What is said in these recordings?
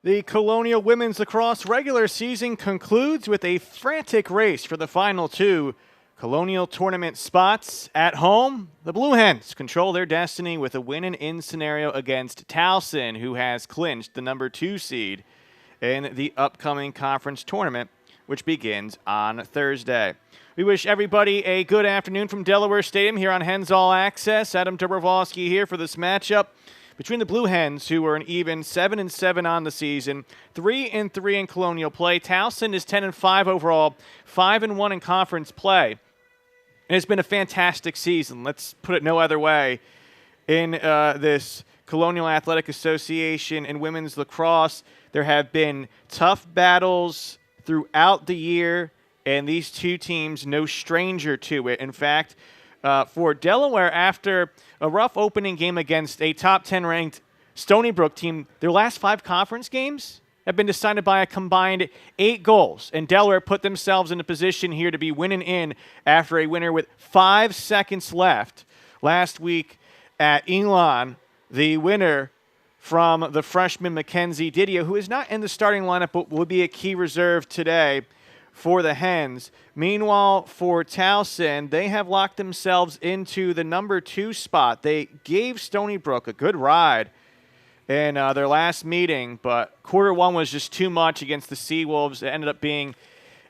The Colonial Women's Lacrosse regular season concludes with a frantic race for the final two Colonial tournament spots. At home, the Blue Hens control their destiny with a win-and-in scenario against Towson, who has clinched the number 2 seed in the upcoming conference tournament, which begins on Thursday. We wish everybody a good afternoon from Delaware Stadium here on Hens All Access. Adam Dobrovolsky here for this matchup between the Blue Hens, who are an even 7-7 on the season, 3-3 in Colonial play. Towson is 10-5 overall, 5-1 in conference play. And it's been a fantastic season. Let's put it no other way. In this Colonial Athletic Association and women's lacrosse, there have been tough battles throughout the year, and these two teams no stranger to it. In fact, for Delaware, after a rough opening game against a top 10 ranked Stony Brook team, their last 5 conference games have been decided by a combined 8 goals. And Delaware put themselves in a position here to be winning in after a winner with 5 seconds left last week at Elon. The winner from the freshman Mackenzie Didio, who is not in the starting lineup but will be a key reserve today for the Hens. Meanwhile, for Towson, they have locked themselves into the number 2 spot. They gave Stony Brook a good ride in their last meeting, but quarter 1 was just too much against the Seawolves. It ended up being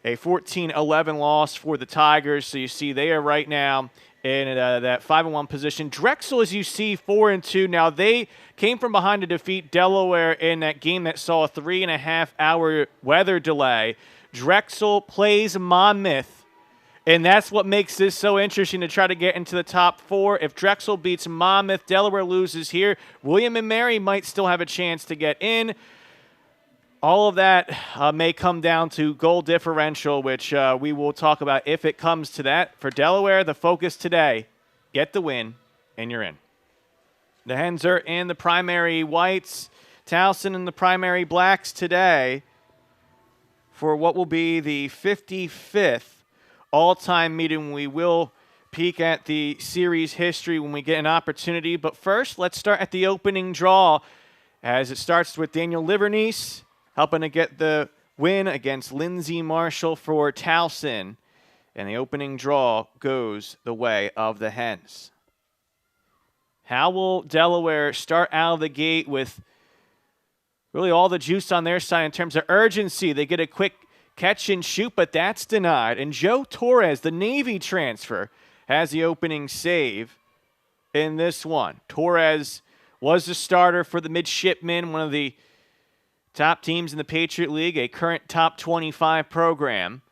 a 14-11 loss for the Tigers. So you see they are right now in that 5-1 position. Drexel, as you see, 4-2. Now, they came from behind to defeat Delaware in that game that saw a 3.5-hour weather delay. Drexel plays Monmouth, and that's what makes this so interesting to try to get into the top 4. If Drexel beats Monmouth, Delaware loses here. William and Mary might still have a chance to get in. All of that may come down to goal differential, which we will talk about if it comes to that. For Delaware, the focus today, get the win, and you're in. The Hens are in the primary whites, Towson in the primary blacks today for what will be the 55th all-time meeting. We will peek at the series history when we get an opportunity. But first, let's start at the opening draw, as it starts with Daniel Livernice helping to get the win against Lindsay Marshall for Towson. And the opening draw goes the way of the Hens. How will Delaware start out of the gate with really all the juice on their side in terms of urgency? They get a quick catch and shoot, but that's denied. And Joe Torres, the Navy transfer, has the opening save in this one. Torres was the starter for the Midshipmen, one of the top teams in the Patriot League, a current top 25 program.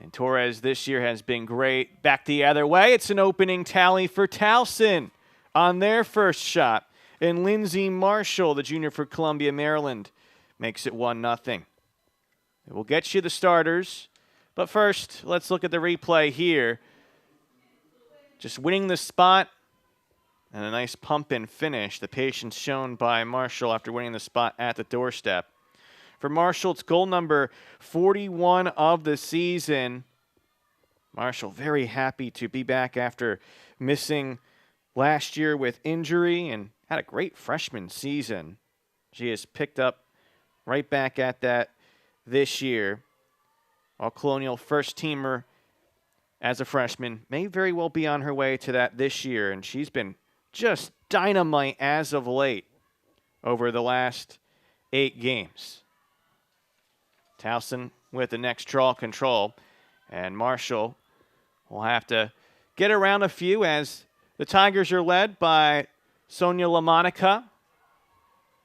And Torres this year has been great. Back the other way, it's an opening tally for Towson on their first shot. And Lindsay Marshall, the junior for Columbia, Maryland, makes it 1-0. It will get you the starters. But first, let's look at the replay here. Just winning the spot and a nice pump-in finish. The patience shown by Marshall after winning the spot at the doorstep. For Marshall, it's goal number 41 of the season. Marshall very happy to be back after missing last year with injury and had a great freshman season. She has picked up right back at that this year. While Colonial first-teamer as a freshman may very well be on her way to that this year, and she's been just dynamite as of late over the last 8 games. Towson with the next draw control, and Marshall will have to get around a few as the Tigers are led by Sonia LaMonica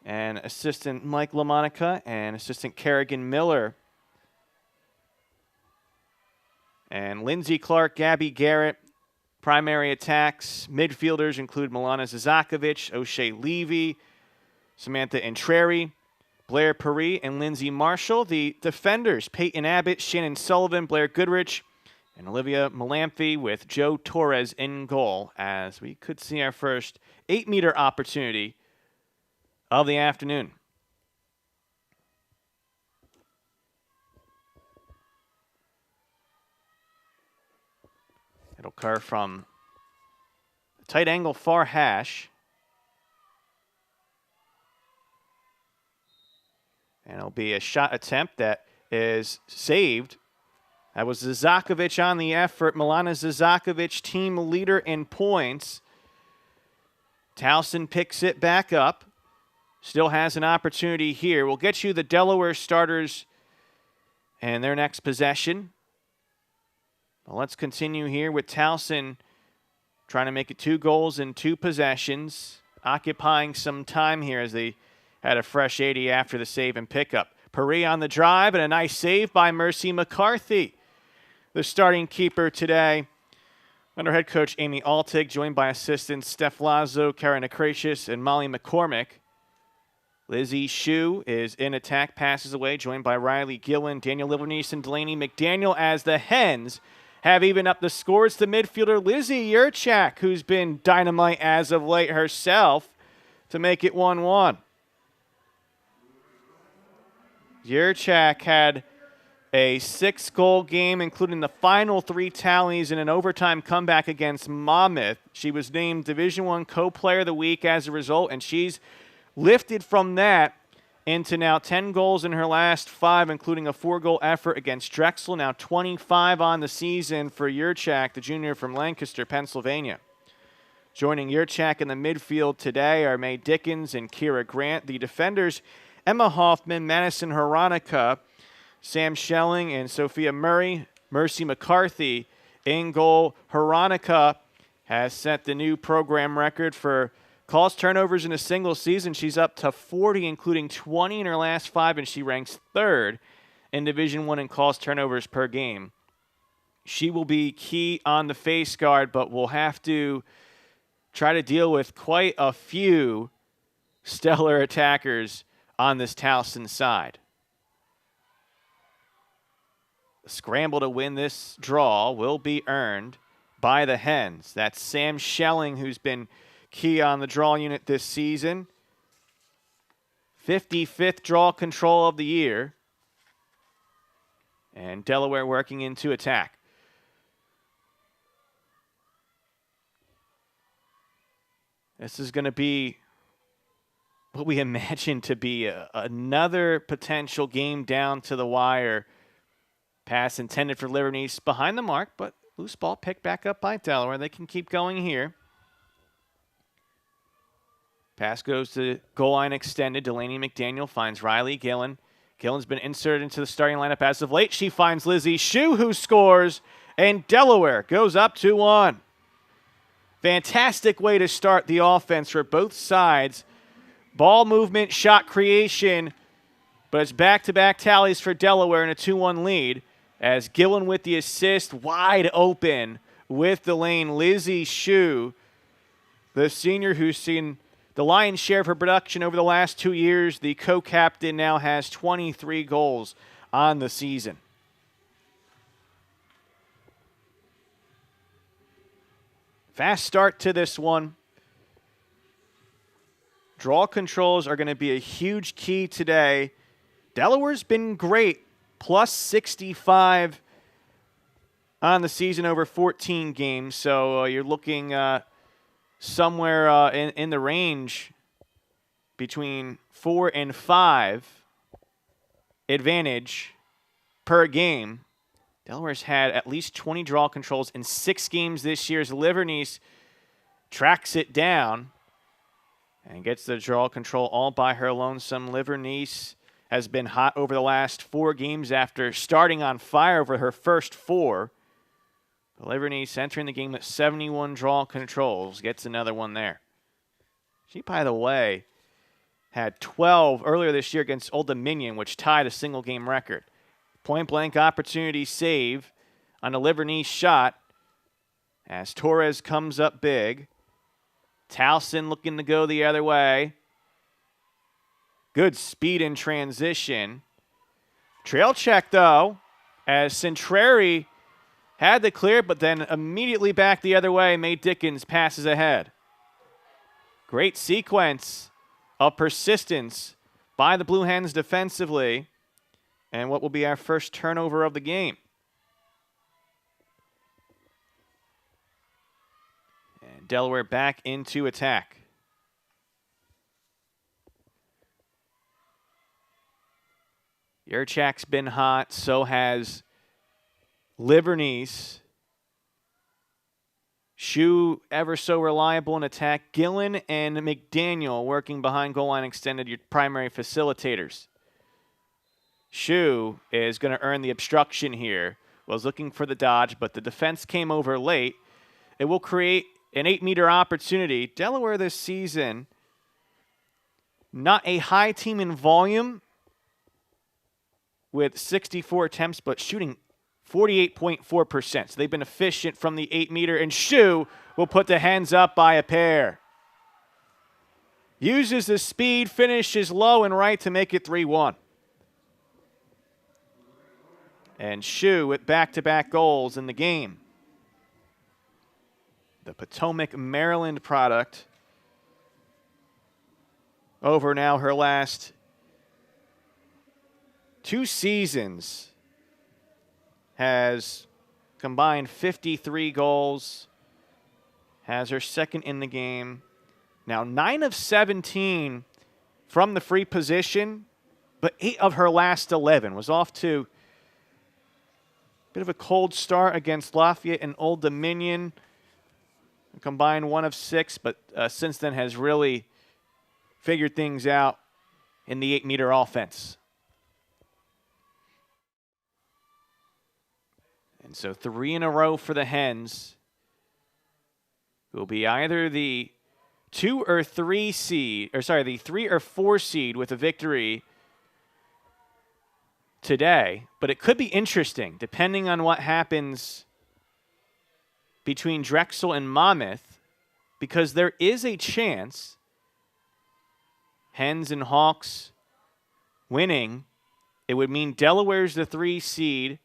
and assistant Mike LaMonica and assistant Kerrigan Miller. And Lindsay Clark, Gabby Garrett. Primary attacks, midfielders include Milana Zazakovic, O'Shea Levy, Samantha Entreri, Blair Paris, and Lindsay Marshall. The defenders, Peyton Abbott, Shannon Sullivan, Blair Goodrich, and Olivia Malamphy with Joe Torres in goal, as we could see our first 8-meter opportunity of the afternoon. It'll occur from the tight angle far hash. And it'll be a shot attempt that is saved. That was Zazakovic on the effort. Milana Zazakovic, team leader in points. Towson picks it back up. Still has an opportunity here. We'll get you the Delaware starters and their next possession. Well, let's continue here with Towson trying to make it 2 goals in 2 possessions, occupying some time here as they had a fresh 80 after the save and pickup. Paris on the drive, and a nice save by Mercy McCarthy, the starting keeper today. Under head coach Amy Altig, joined by assistants Steph Lazo, Karen Akratius, and Molly McCormick. Lizzie Shue is in attack, passes away, joined by Riley Gillen, Daniel Livernice, and Delaney McDaniel as the Hens have even up the scores. The midfielder Lizzie Yurchak, who's been dynamite as of late herself, to make it 1-1. Yurchak had a 6-goal game, including the final 3 tallies in an overtime comeback against Monmouth. She was named Division I Co-Player of the Week as a result, and she's lifted from that into now 10 goals in her last 5, including a 4-goal effort against Drexel. Now 25 on the season for Yurchak, the junior from Lancaster, Pennsylvania. Joining Yurchak in the midfield today are Mae Dickens and Kira Grant. The defenders, Emma Hoffman, Madison Horonica, Sam Schelling, and Sophia Murray. Mercy McCarthy in goal. Horonica has set the new program record for calls turnovers in a single season. She's up to 40, including 20 in her last 5, and she ranks 3rd in Division I in calls turnovers per game. She will be key on the face guard, but will have to try to deal with quite a few stellar attackers on this Towson side. The scramble to win this draw will be earned by the Hens. That's Sam Schelling, who's been key on the draw unit this season. 55th draw control of the year. And Delaware working into attack. This is going to be what we imagine to be another potential game down to the wire. Pass intended for Livernice behind the mark, but loose ball picked back up by Delaware. They can keep going here. Pass goes to goal line extended. Delaney McDaniel finds Riley Gillen. Gillen's been inserted into the starting lineup as of late. She finds Lizzie Shue, who scores, and Delaware goes up 2-1. Fantastic way to start the offense for both sides. Ball movement, shot creation, but it's back-to-back tallies for Delaware in a 2-1 lead as Gillen with the assist, wide open with the lane. Lizzie Shue, the senior who's seen the lion's share of her production over the last 2 years. The co-captain now has 23 goals on the season. Fast start to this one. Draw controls are going to be a huge key today. Delaware's been great, plus 65 on the season over 14 games. So you're looking somewhere in the range between 4 and 5 advantage per game. Delaware's had at least 20 draw controls in 6 games this year as Livernice tracks it down and gets the draw control all by her lonesome. Livernice has been hot over the last 4 games after starting on fire over her first 4. Livernice entering the game with 71 draw controls. Gets another one there. She, by the way, had 12 earlier this year against Old Dominion, which tied a single-game record. Point-blank opportunity save on a Livernice shot as Torres comes up big. Towson looking to go the other way. Good speed in transition. Trail check, though, as Centrari had the clear, but then immediately back the other way. Mae Dickens passes ahead. Great sequence of persistence by the Blue Hens defensively, and what will be our first turnover of the game. And Delaware back into attack. Yurchak's been hot. So has Livernies. Shu ever so reliable in attack. Gillen and McDaniel working behind goal line extended, your primary facilitators. Shu is going to earn the obstruction here. Was looking for the dodge, but the defense came over late. It will create an 8-meter opportunity. Delaware this season, not a high team in volume with 64 attempts, but shooting 48.4%. So they've been efficient from the 8-meter, and Shu will put the Hens up by a pair. Uses the speed, finishes low and right to make it 3-1. And Shu with back-to-back goals in the game. The Potomac, Maryland product. Over now her last 2 seasons. Has combined 53 goals. Has her second in the game. Now 9 of 17 from the free position, but 8 of her last 11. Was off to a bit of a cold start against Lafayette and Old Dominion. Combined 1 of 6, but since then has really figured things out in the 8-meter offense. And so 3 in a row for the Hens. Will be either the 2 or 3 seed, or sorry, the 3 or 4 seed with a victory today. But it could be interesting depending on what happens between Drexel and Monmouth, because there is a chance Hens and Hawks winning. It would mean Delaware's the 3 seed,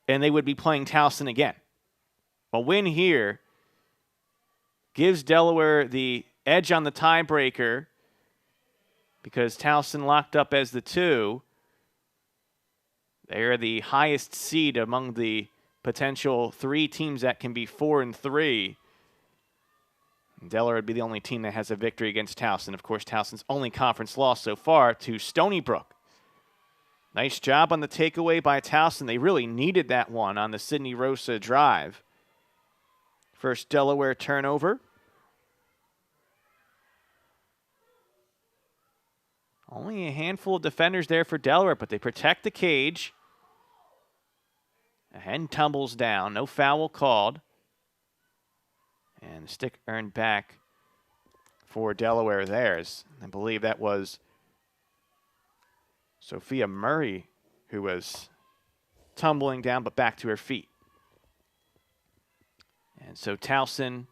and they would be playing Towson again. A win here gives Delaware the edge on the tiebreaker because Towson locked up as the 2. They are the highest seed among the potential 3 teams that can be 4 and 3. Delaware would be the only team that has a victory against Towson. Of course, Towson's only conference loss so far to Stony Brook. Nice job on the takeaway by Towson. They really needed that one on the Sidney Rosa drive. First Delaware turnover. Only a handful of defenders there for Delaware, but they protect the cage. A Hen tumbles down. No foul called. And the stick earned back for Delaware theirs. I believe that was Sophia Murray who was tumbling down but back to her feet. And so Towson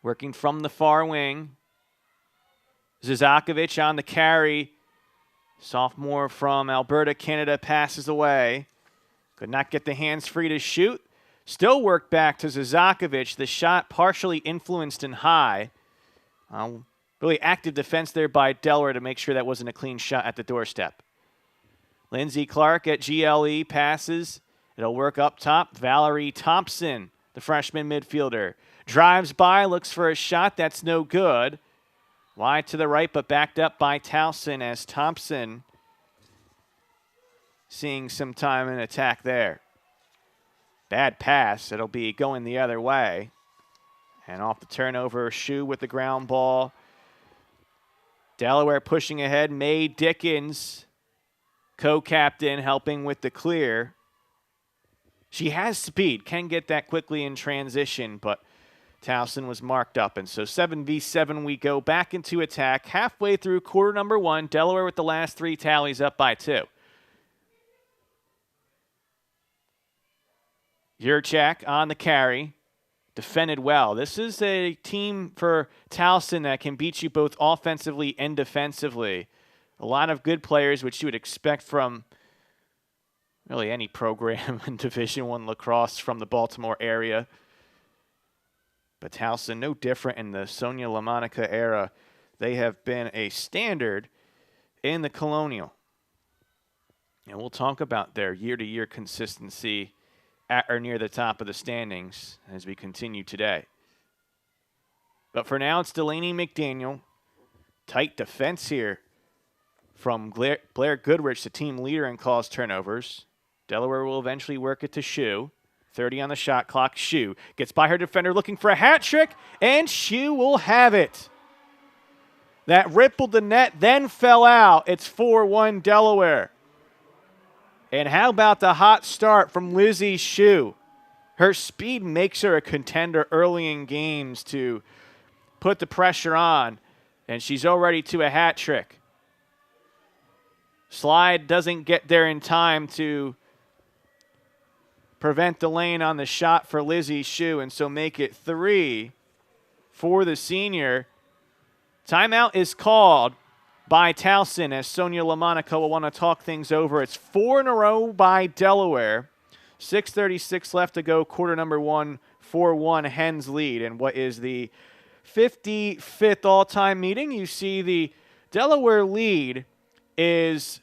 working from the far wing. Zizakovic on the carry. Sophomore from Alberta, Canada passes away. Could not get the hands free to shoot. Still worked back to Zizakovic. The shot partially influenced and high. Really active defense there by Delaware to make sure that wasn't a clean shot at the doorstep. Lindsey Clark at GLE passes. It'll work up top. Valerie Thompson, the freshman midfielder, drives by, looks for a shot. That's no good. Wide to the right, but backed up by Towson as Thompson seeing some time in attack there. Bad pass. It'll be going the other way. And off the turnover, Shu with the ground ball. Delaware pushing ahead. Mae Dickens, co-captain, helping with the clear. She has speed, can get that quickly in transition, but Towson was marked up. And so 7v7 we go back into attack. Halfway through quarter number 1, Delaware with the last 3 tallies up by 2. Yurchak on the carry. Defended well. This is a team for Towson that can beat you both offensively and defensively. A lot of good players, which you would expect from really any program in Division I lacrosse from the Baltimore area. But Towson, no different in the Sonia LaMonica era. They have been a standard in the Colonial. And we'll talk about their year-to-year consistency at or near the top of the standings as we continue today. But for now, it's Delaney McDaniel. Tight defense here from Blair Goodrich, the team leader in caused turnovers. Delaware will eventually work it to Shue. 30 on the shot clock. Shue gets by her defender looking for a hat trick, and Shue will have it. That rippled the net, then fell out. It's 4-1 Delaware. And how about the hot start from Lizzie Shue? Her speed makes her a contender early in games to put the pressure on, and she's already to a hat trick. Slide doesn't get there in time to prevent the lane on the shot for Lizzie Shue, and so make it 3 for the senior. Timeout is called by Towson as Sonia LaMonica will want to talk things over. It's 4 in a row by Delaware. 6:36 left to go, quarter number 1, 4-1 Hens lead. And what is the 55th all-time meeting? You see the Delaware lead is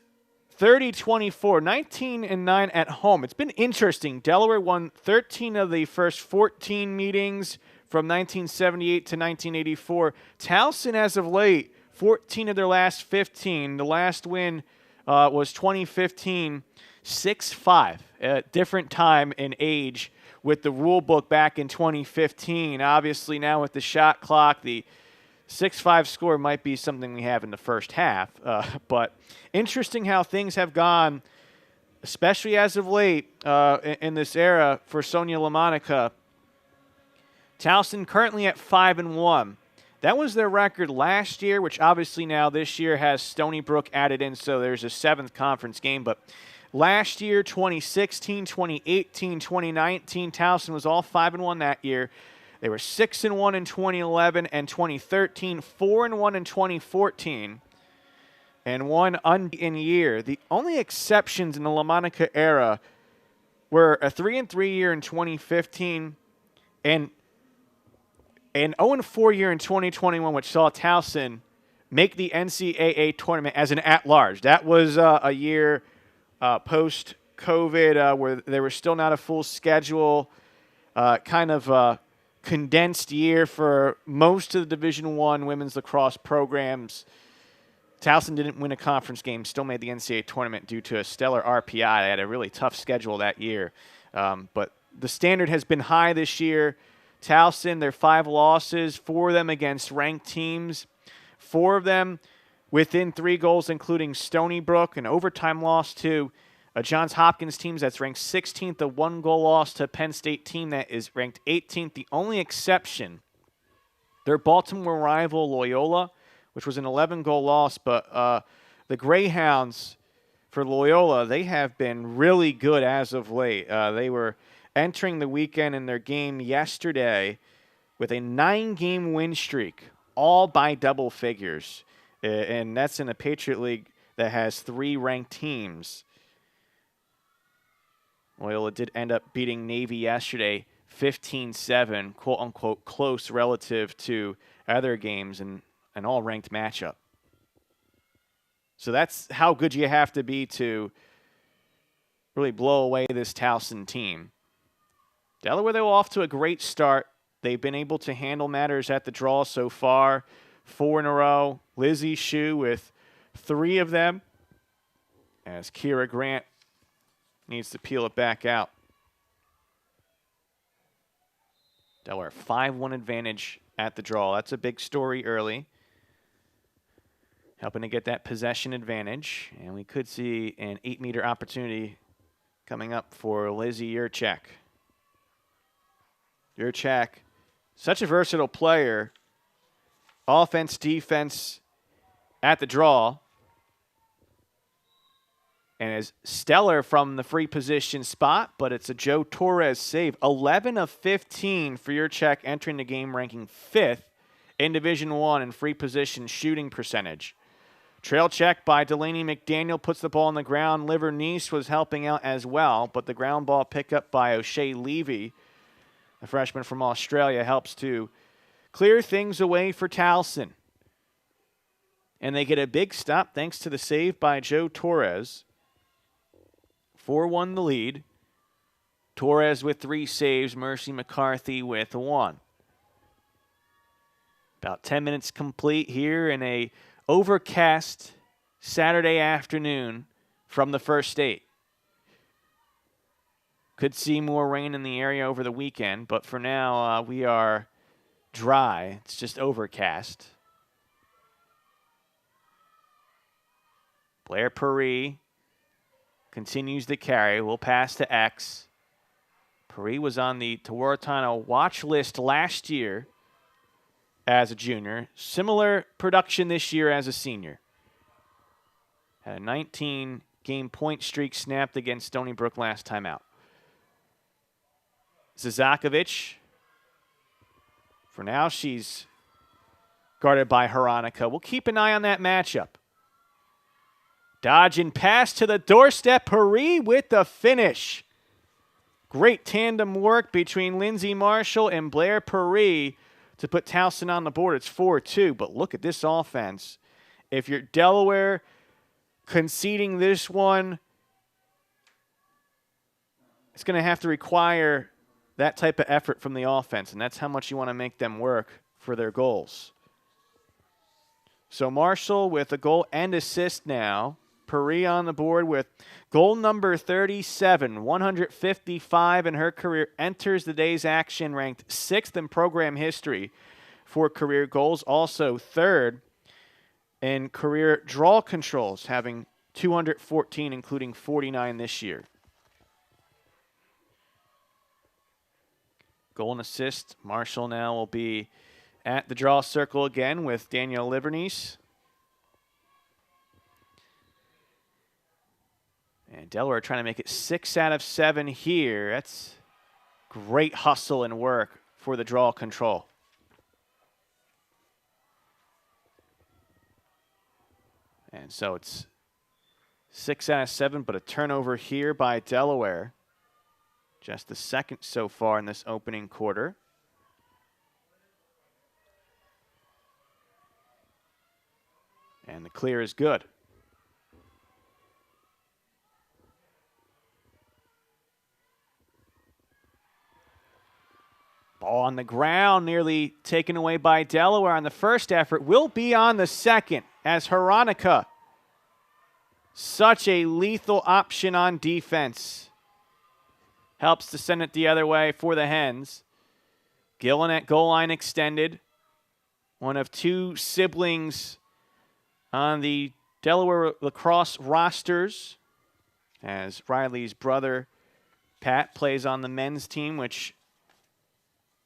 30-24, 19-9 at home. It's been interesting. Delaware won 13 of the first 14 meetings from 1978 to 1984. Towson, as of late, 14 of their last 15. The last win was 2015, 6-5. A different time and age with the rule book back in 2015. Obviously, now with the shot clock, the 6-5 score might be something we have in the first half. But interesting how things have gone, especially as of late in this era for Sonia LaMonica. Towson currently at 5-1. That was their record last year, which obviously now this year has Stony Brook added in, so there's a 7th conference game. But last year, 2016, 2018, 2019, Towson was all 5-1 that year. They were 6-1 in 2011 and 2013, 4-1 in 2014, and 1 in year. The only exceptions in the LaMonica era were a 3-3 year in 2015 and an 0-4 year in 2021, which saw Towson make the NCAA tournament as an at-large. That was a year post-COVID where there was still not a full schedule, kind of condensed year for most of the Division I women's lacrosse programs. Towson didn't win a conference game, still made the NCAA tournament due to a stellar RPI. They had a really tough schedule that year. But the standard has been high this year. Towson, their 5 losses, 4 of them against ranked teams, 4 of them within 3 goals, including Stony Brook, an overtime loss to a Johns Hopkins team that's ranked 16th, a 1-goal loss to a Penn State team that is ranked 18th. The only exception, their Baltimore rival Loyola, which was an 11-goal loss, but the Greyhounds for Loyola, they have been really good as of late. They were entering the weekend in their game yesterday with a 9-game win streak, all by double figures. And that's in a Patriot League that has 3 ranked teams. Loyola did end up beating Navy yesterday 15-7, quote-unquote close relative to other games and an all-ranked matchup. So that's how good you have to be to really blow away this Towson team. Delaware, they were off to a great start. They've been able to handle matters at the draw so far. 4 in a row. Lizzie Shue with 3 of them, as Kira Grant needs to peel it back out. Delaware 5-1 advantage at the draw. That's a big story early, helping to get that possession advantage. And we could see an 8-meter opportunity coming up for Lizzie Yurchak. Yurchak, such a versatile player. Offense, defense at the draw. And is stellar from the free position spot, but it's a Joe Torres save. 11 of 15 for Yurchak, entering the game ranking 5th in Division I in free position shooting percentage. Trail check by Delaney McDaniel puts the ball on the ground. Liver Nice was helping out as well, but the ground ball pickup by O'Shea Levy, the freshman from Australia, helps to clear things away for Towson. And they get a big stop thanks to the save by Joe Torres. 4-1 the lead. Torres with 3 saves, Mercy McCarthy with 1. About 10 minutes complete here in a overcast Saturday afternoon from the first state. Could see more rain in the area over the weekend, but for now we are dry. It's just overcast. Blair Paris continues the carry. We'll pass to X. Paris was on the Tewaratana watch list last year as a junior. Similar production this year as a senior. Had a 19-game point streak snapped against Stony Brook last time out. Zazakovic. For now, she's guarded by Hronika. We'll keep an eye on that matchup. Dodge and pass to the doorstep. Paris with the finish. Great tandem work between Lindsay Marshall and Blair Paris to put Towson on the board. It's 4-2, but look at this offense. If you're Delaware conceding this one, it's going to have to require that type of effort from the offense, and that's how much you want to make them work for their goals. So Marshall with a goal and assist now. Paris on the board with goal number 37, 155 in her career, enters the day's action ranked 6th in program history for career goals, also 3rd in career draw controls, having 214, including 49 this year. Goal and assist. Marshall now will be at the draw circle again with Danielle Livernice. And Delaware trying to make it 6 out of 7 here. That's great hustle and work for the draw control. And so it's 6 out of 7, but a turnover here by Delaware. Just the 2nd so far in this opening quarter. And the clear is good. Ball on the ground, nearly taken away by Delaware on the first effort. Will be on the second as Hronika. Such a lethal option on defense. Helps to send it the other way for the Hens. Gillen at goal line extended. One of 2 siblings on the Delaware lacrosse rosters, as Riley's brother, Pat, plays on the men's team, which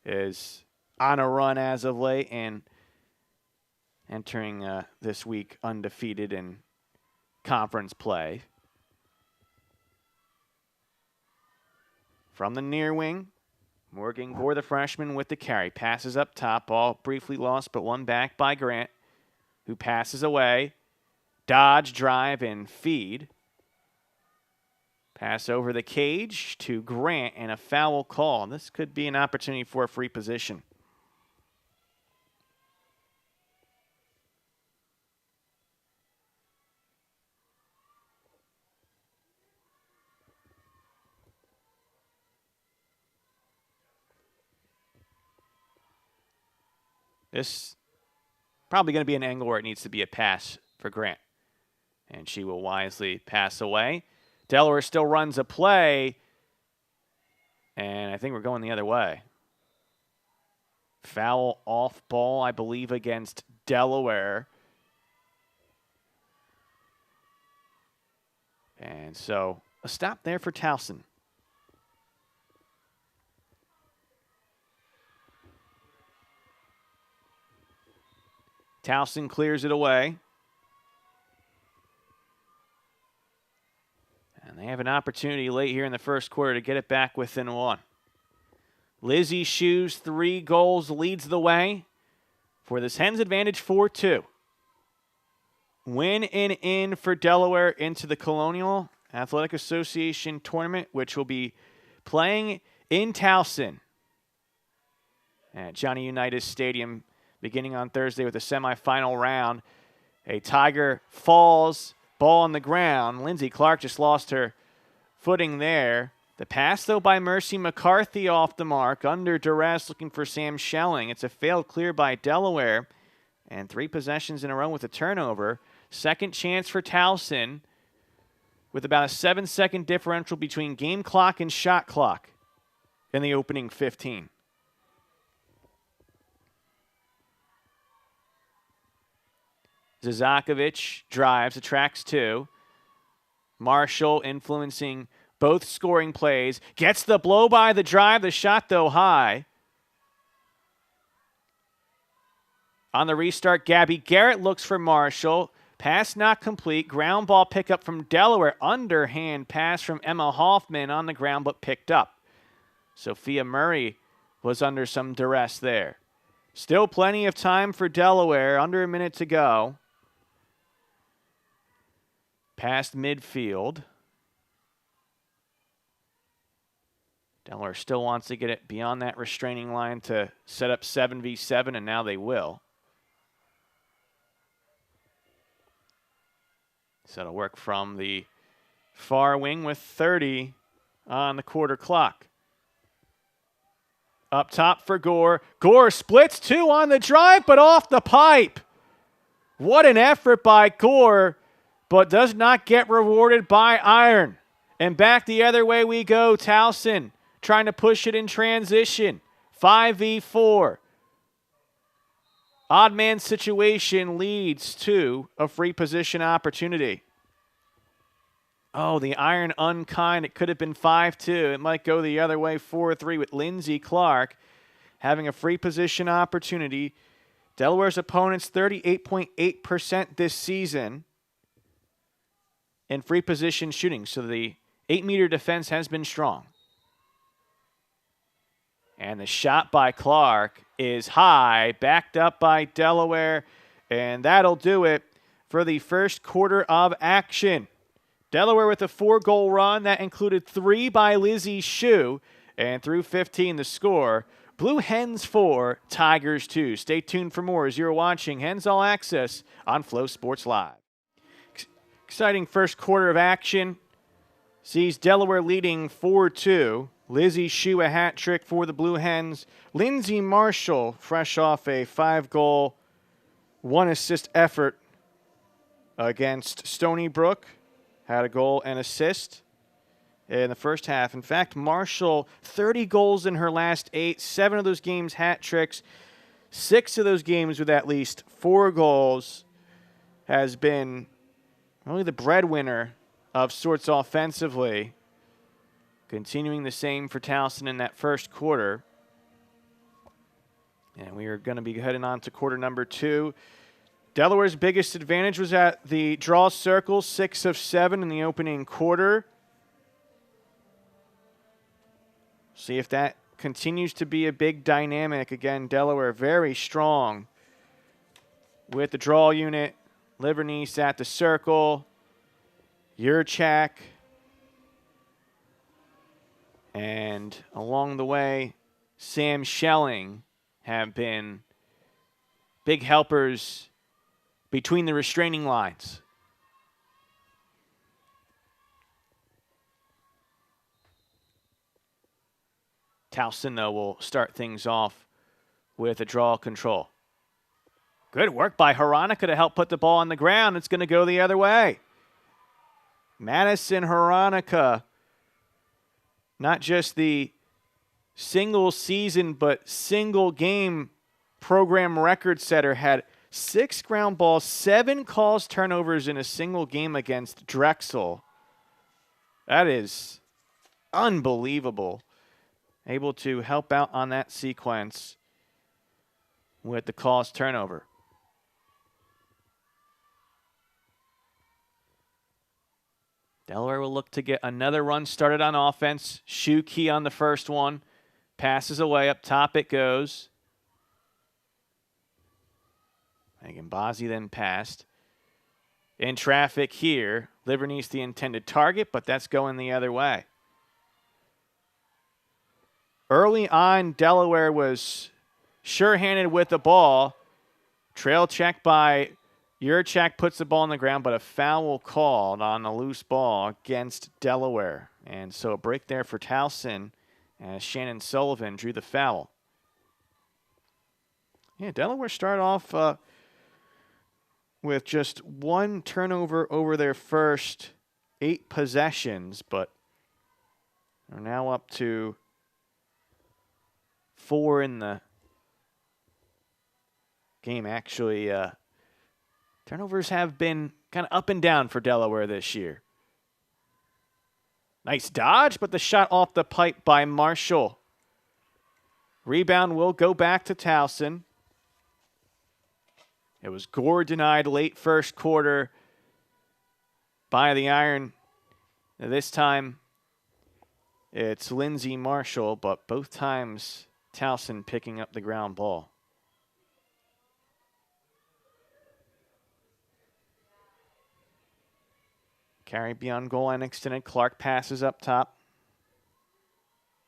is on a run as of late and entering this week undefeated in conference play. From the near wing, Morgan Gore, the freshman, with the carry. Passes up top. Ball briefly lost, but won back by Grant, who passes away. Dodge, drive, and feed. Pass over the cage to Grant, and a foul call. This could be an opportunity for a free position. This probably going to be an angle where it needs to be a pass for Grant. And she will wisely pass away. Delaware still runs a play. And I think we're going the other way. Foul off ball, I believe, against Delaware. And so a stop there for Towson. Towson clears it away. And they have an opportunity late here in the first quarter to get it back within 1. Lizzie Shoes, 3 goals, leads the way for this Hens advantage 4-2. Win and in for Delaware into the Colonial Athletic Association tournament, which will be playing in Towson at Johnny Unitas Stadium beginning on Thursday with the semifinal round. A Tiger falls, ball on the ground. Lindsay Clark just lost her footing there. The pass, though, by Mercy McCarthy off the mark. Under duress, looking for Sam Schelling. It's a failed clear by Delaware. And 3 possessions in a row with a turnover. Second chance for Towson with about a 7-second differential between game clock and shot clock in the opening 15. Zazakovic drives, attracts two. Marshall influencing both scoring plays. Gets the blow by the drive. The shot, though, high. On the restart, Gabby Garrett looks for Marshall. Pass not complete. Ground ball pickup from Delaware. Underhand pass from Emma Hoffman on the ground, but picked up. Sophia Murray was under some duress there. Still plenty of time for Delaware. Under a minute to go. Past midfield. Delaware still wants to get it beyond that restraining line to set up 7v7, and now they will. So it'll work from the far wing with 30 on the quarter clock. Up top for Gore. Gore splits two on the drive, but off the pipe. What an effort by Gore, but does not get rewarded by iron. And back the other way we go. Towson trying to push it in transition. 5v4. Odd man situation leads to a free position opportunity. Oh, the iron unkind. It could have been 5-2. It might go the other way, 4-3 with Lindsay Clark having a free position opportunity. Delaware's opponents 38.8% this season in free position shooting. So the 8-meter defense has been strong. And the shot by Clark is high, backed up by Delaware, and that'll do it for the first quarter of action. Delaware with a 4-goal run. That included 3 by Lizzie Shue, and through 15 the score. Blue Hens 4, Tigers 2. Stay tuned for more as you're watching Hens All Access on Flow Sports Live. Exciting first quarter of action. Sees Delaware leading 4-2. Lizzie Shue a hat trick for the Blue Hens. Lindsay Marshall, fresh off a 5-goal, 1-assist effort against Stony Brook. Had a goal and assist in the first half. In fact, Marshall, 30 goals in her last 8. 7 of those games hat tricks. 6 of those games with at least 4 goals. Has been really the breadwinner of sorts offensively. Continuing the same for Towson in that first quarter. And we are going to be heading on to quarter number 2. Delaware's biggest advantage was at the draw circle, 6 of 7 in the opening quarter. See if that continues to be a big dynamic. Again, Delaware very strong with the draw unit. Livernice at the circle. Yurchak. And along the way, Sam Schelling have been big helpers between the restraining lines. Towson, though, will start things off with a draw control. Good work by Hronika to help put the ball on the ground. It's going to go the other way. Madison Hronika, not just the single season, but single game program record setter, had 6 ground balls, 7 calls, turnovers in a single game against Drexel. That is unbelievable. Able to help out on that sequence with the calls turnover. Delaware will look to get another run started on offense. Shue key on the first one. Passes away. Up top it goes. Megan Bozzi then passed. In traffic here. Livernice the intended target, but that's going the other way. Early on, Delaware was sure-handed with the ball. Trail check by Yurchak puts the ball on the ground, but a foul called on a loose ball against Delaware. And so a break there for Towson as Shannon Sullivan drew the foul. Yeah, Delaware started off with just one turnover over their first 8 possessions, but are now up to 4 in the game. Actually, turnovers have been kind of up and down for Delaware this year. Nice dodge, but the shot off the pipe by Marshall. Rebound will go back to Towson. It was Gore denied late first quarter by the Iron. Now this time it's Lindsey Marshall, but both times Towson picking up the ground ball. Carry beyond goal line extended. Clark passes up top.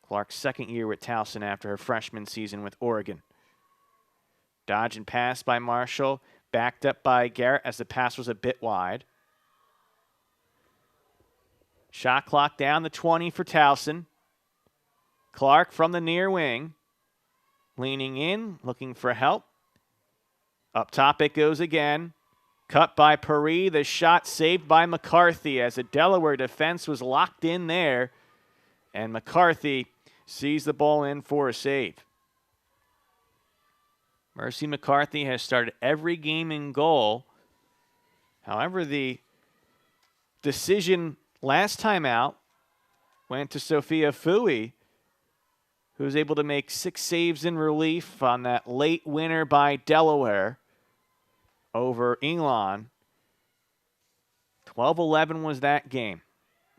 Clark's second year with Towson after her freshman season with Oregon. Dodge and pass by Marshall. Backed up by Garrett as the pass was a bit wide. Shot clock down to 20 for Towson. Clark from the near wing. Leaning in, looking for help. Up top it goes again. Cut by Paris. The shot saved by McCarthy as the Delaware defense was locked in there. And McCarthy sees the ball in for a save. Mercy McCarthy has started every game in goal. However, the decision last time out went to Sophia Fui, who was able to make 6 saves in relief on that late winner by Delaware over Elon. 12-11 was that game.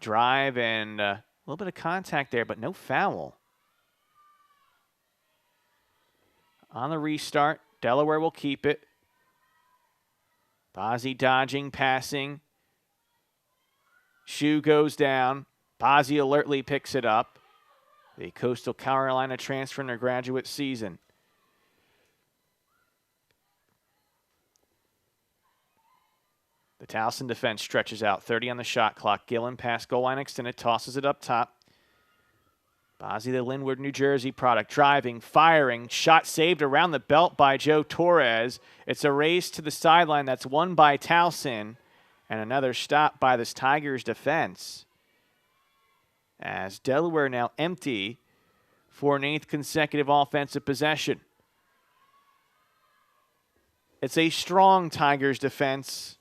Drive and a little bit of contact there, but no foul. On the restart, Delaware will keep it. Bozzi dodging, passing. Shoe goes down. Bozzi alertly picks it up. The Coastal Carolina transfer in her graduate season. The Towson defense stretches out. 30 on the shot clock. Gillen past goal line extended. Tosses it up top. Bozzi, the Linwood, New Jersey product. Driving, firing. Shot saved around the belt by Joe Torres. It's a race to the sideline that's won by Towson. And another stop by this Tigers defense. As Delaware now empty for an 8th consecutive offensive possession. It's a strong Tigers defense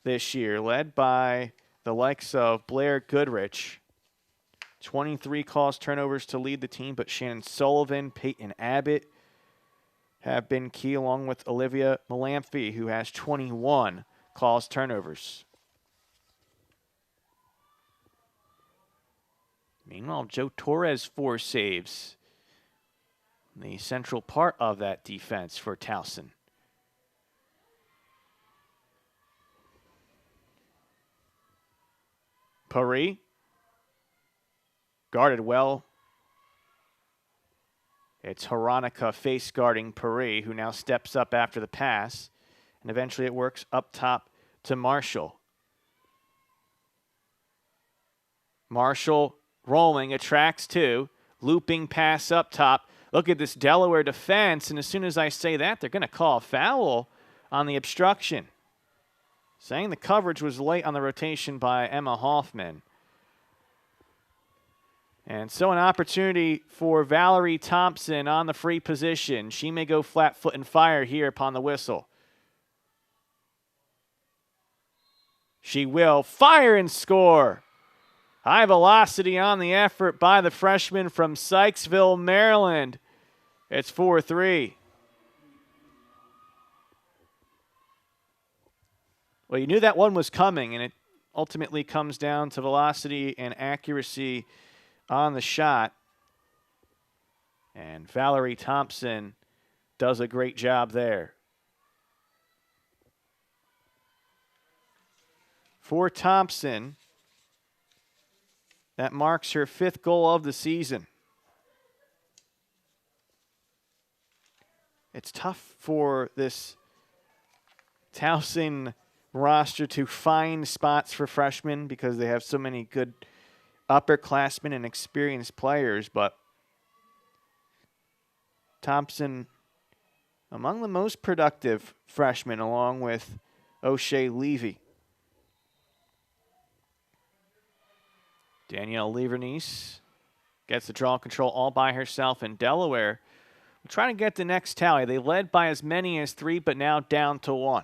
this year, led by the likes of Blair Goodrich. 23 caused turnovers to lead the team, but Shannon Sullivan, Peyton Abbott have been key, along with Olivia Malamphy, who has 21 caused turnovers. Meanwhile, Joe Torres 4 saves. The central part of that defense for Towson. Paris. Guarded well. It's Horonica face guarding Paris, who now steps up after the pass. And eventually it works up top to Marshall. Marshall rolling, attracts 2. Looping pass up top. Look at this Delaware defense, and as soon as I say that, they're going to call a foul on the obstruction. Saying the coverage was late on the rotation by Emma Hoffman. And so an opportunity for Valerie Thompson on the free position. She may go flat foot and fire here upon the whistle. She will fire and score. High velocity on the effort by the freshman from Sykesville, Maryland. It's 4-3. Well, you knew that one was coming, and it ultimately comes down to velocity and accuracy on the shot. And Valerie Thompson does a great job there. For Thompson, that marks her 5th goal of the season. It's tough for this Towson roster to find spots for freshmen because they have so many good upperclassmen and experienced players, but Thompson among the most productive freshmen, along with O'Shea Levy. Danielle Levernice gets the draw control all by herself, in Delaware will try to get the next tally. They led by as many as 3, but now down to 1.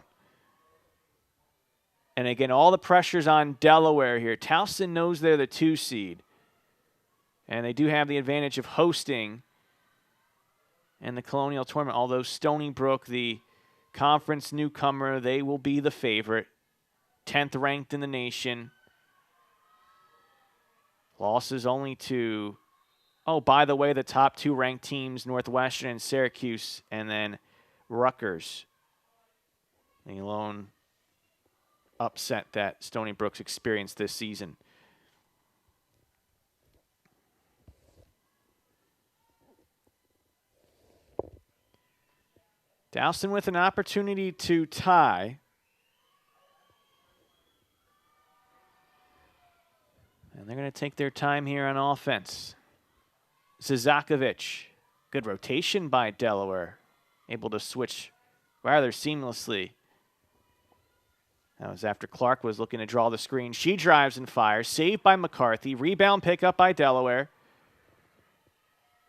And again, all the pressure's on Delaware here. Towson knows they're the 2 seed. And they do have the advantage of hosting in the Colonial Tournament. Although Stony Brook, the conference newcomer, they will be the favorite. 10th ranked in the nation. Losses only to, oh, by the way, the top 2 ranked teams, Northwestern and Syracuse, and then Rutgers. The lone upset that Stony Brook's experienced this season. Towson with an opportunity to tie. And they're going to take their time here on offense. Zizakovic. Good rotation by Delaware. Able to switch rather seamlessly. That was after Clark was looking to draw the screen. She drives and fires. Saved by McCarthy. Rebound pickup by Delaware.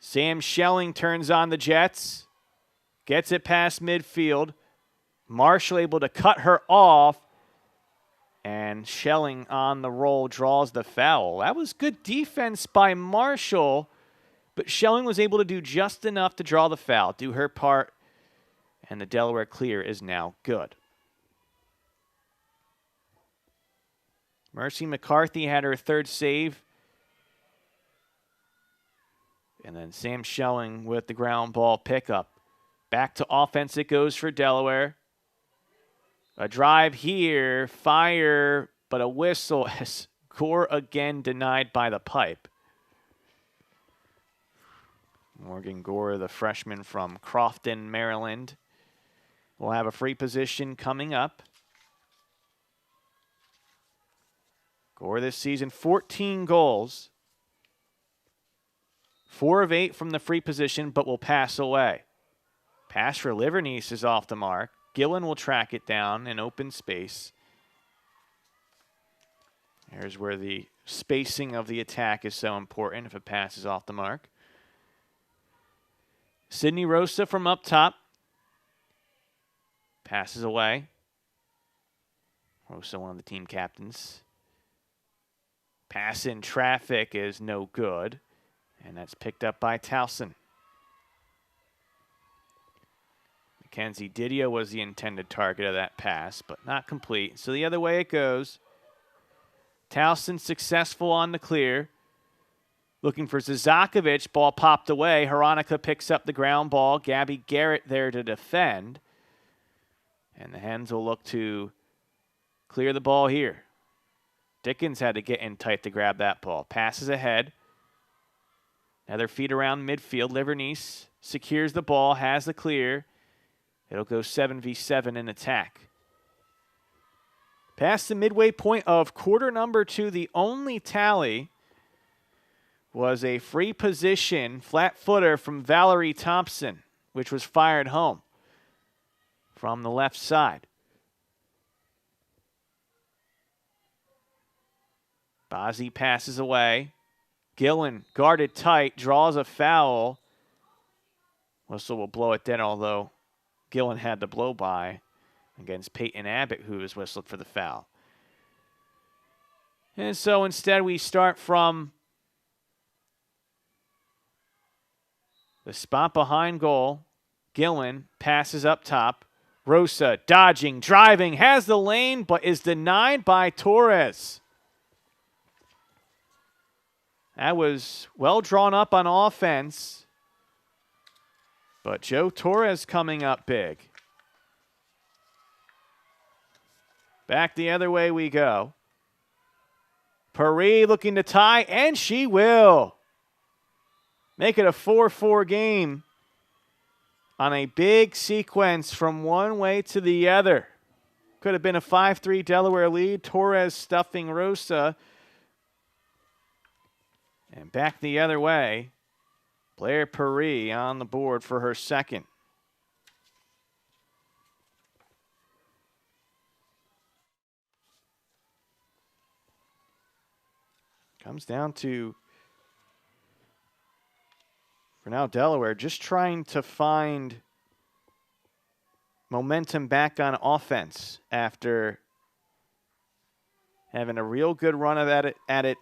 Sam Schelling turns on the Jets. Gets it past midfield. Marshall able to cut her off. And Schelling on the roll draws the foul. That was good defense by Marshall. But Schelling was able to do just enough to draw the foul. Do her part. And the Delaware clear is now good. Mercy McCarthy had her 3rd save. And then Sam Schelling with the ground ball pickup. Back to offense it goes for Delaware. A drive here, fire, but a whistle as Gore again denied by the pipe. Morgan Gore, the freshman from Crofton, Maryland, will have a free position coming up. Gore this season, 14 goals. 4 of 8 from the free position, but will pass away. Pass for Livernice is off the mark. Gillen will track it down in open space. Here's where the spacing of the attack is so important if a pass is off the mark. Sydney Rosa from up top. Passes away. Rosa, one of the team captains. Pass in traffic is no good. And that's picked up by Towson. Mackenzie Didio was the intended target of that pass, but not complete. So the other way it goes. Towson successful on the clear. Looking for Zizakovic. Ball popped away. Hronika picks up the ground ball. Gabby Garrett there to defend. And the Hens will look to clear the ball here. Dickens had to get in tight to grab that ball. Passes ahead. Another feet around midfield. Livernice secures the ball, has the clear. It'll go 7v7 in attack. Past the midway point of quarter number 2, the only tally was a free position, flat footer from Valerie Thompson, which was fired home from the left side. Bozzi passes away. Gillen guarded tight, draws a foul. Whistle will blow it dead, although Gillen had the blow by against Peyton Abbott, who was whistled for the foul. And so instead we start from the spot behind goal. Gillen passes up top. Rosa dodging, driving, has the lane, but is denied by Torres. That was well drawn up on offense. But Joe Torres coming up big. Back the other way we go. Paris looking to tie, and she will. Make it a 4-4 game on a big sequence from one way to the other. Could have been a 5-3 Delaware lead. Torres stuffing Rosa. And back the other way. Blair Paris on the board for her second. Comes down to, for now, Delaware just trying to find momentum back on offense after having a real good run at it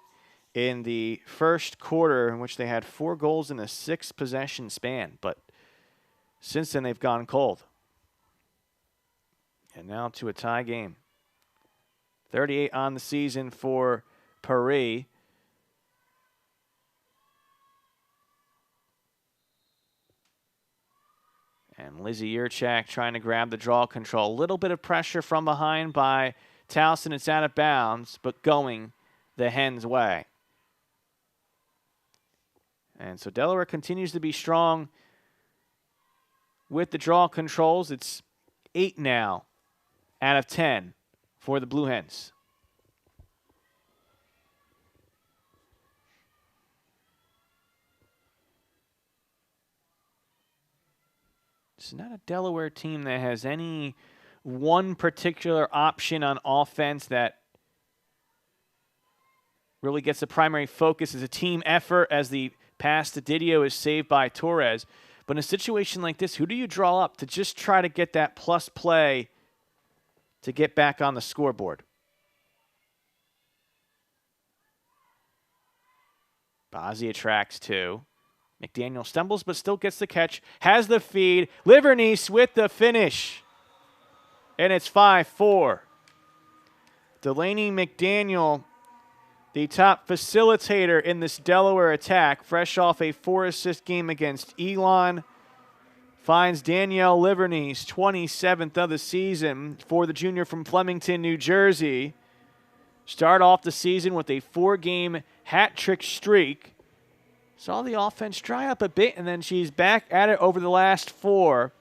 in the first quarter, in which they had 4 goals in a 6-possession span. But since then, they've gone cold. And now to a tie game. 38 on the season for Paris. And Lizzie Yurchak trying to grab the draw control. A little bit of pressure from behind by Towson. It's out of bounds, but going the Hens' way. And so Delaware continues to be strong with the draw controls. It's 8 now out of 10 for the Blue Hens. It's not a Delaware team that has any one particular option on offense that really gets the primary focus as a team effort, as the pass to Didio is saved by Torres. But in a situation like this, who do you draw up to just try to get that plus play to get back on the scoreboard? Bazzi attracts 2. McDaniel stumbles but still gets the catch, has the feed. Livernice with the finish. And it's 5-4. Delaney McDaniel, the top facilitator in this Delaware attack, fresh off a 4-assist game against Elon, finds Danielle Livernice, 27th of the season for the junior from Flemington, New Jersey. Start off the season with a 4-game hat trick streak. Saw the offense dry up a bit, and then she's back at it over the last 4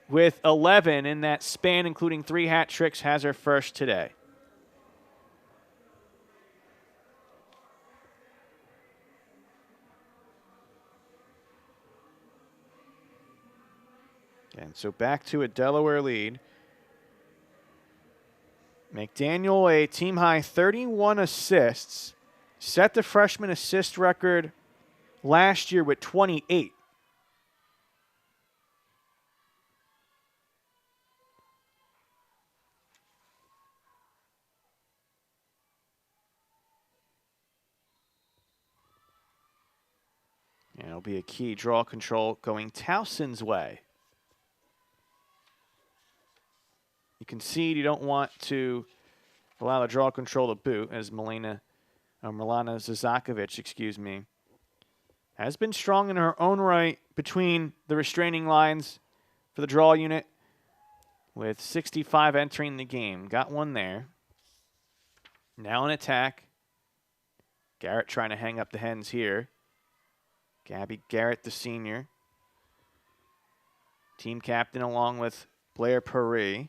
with 11 in that span, including 3 hat tricks, has her first today. And so back to a Delaware lead. McDaniel, a team-high 31 assists, set the freshman assist record last year with 28. And it'll be a key draw control going Towson's way. You concede, you don't want to allow the draw control to boot, as Milana Zazakovic, has been strong in her own right between the restraining lines for the draw unit, with 65 entering the game. Got one there. Now an attack. Garrett trying to hang up the Hens here. Gabby Garrett, the senior. Team captain along with Blair Paris.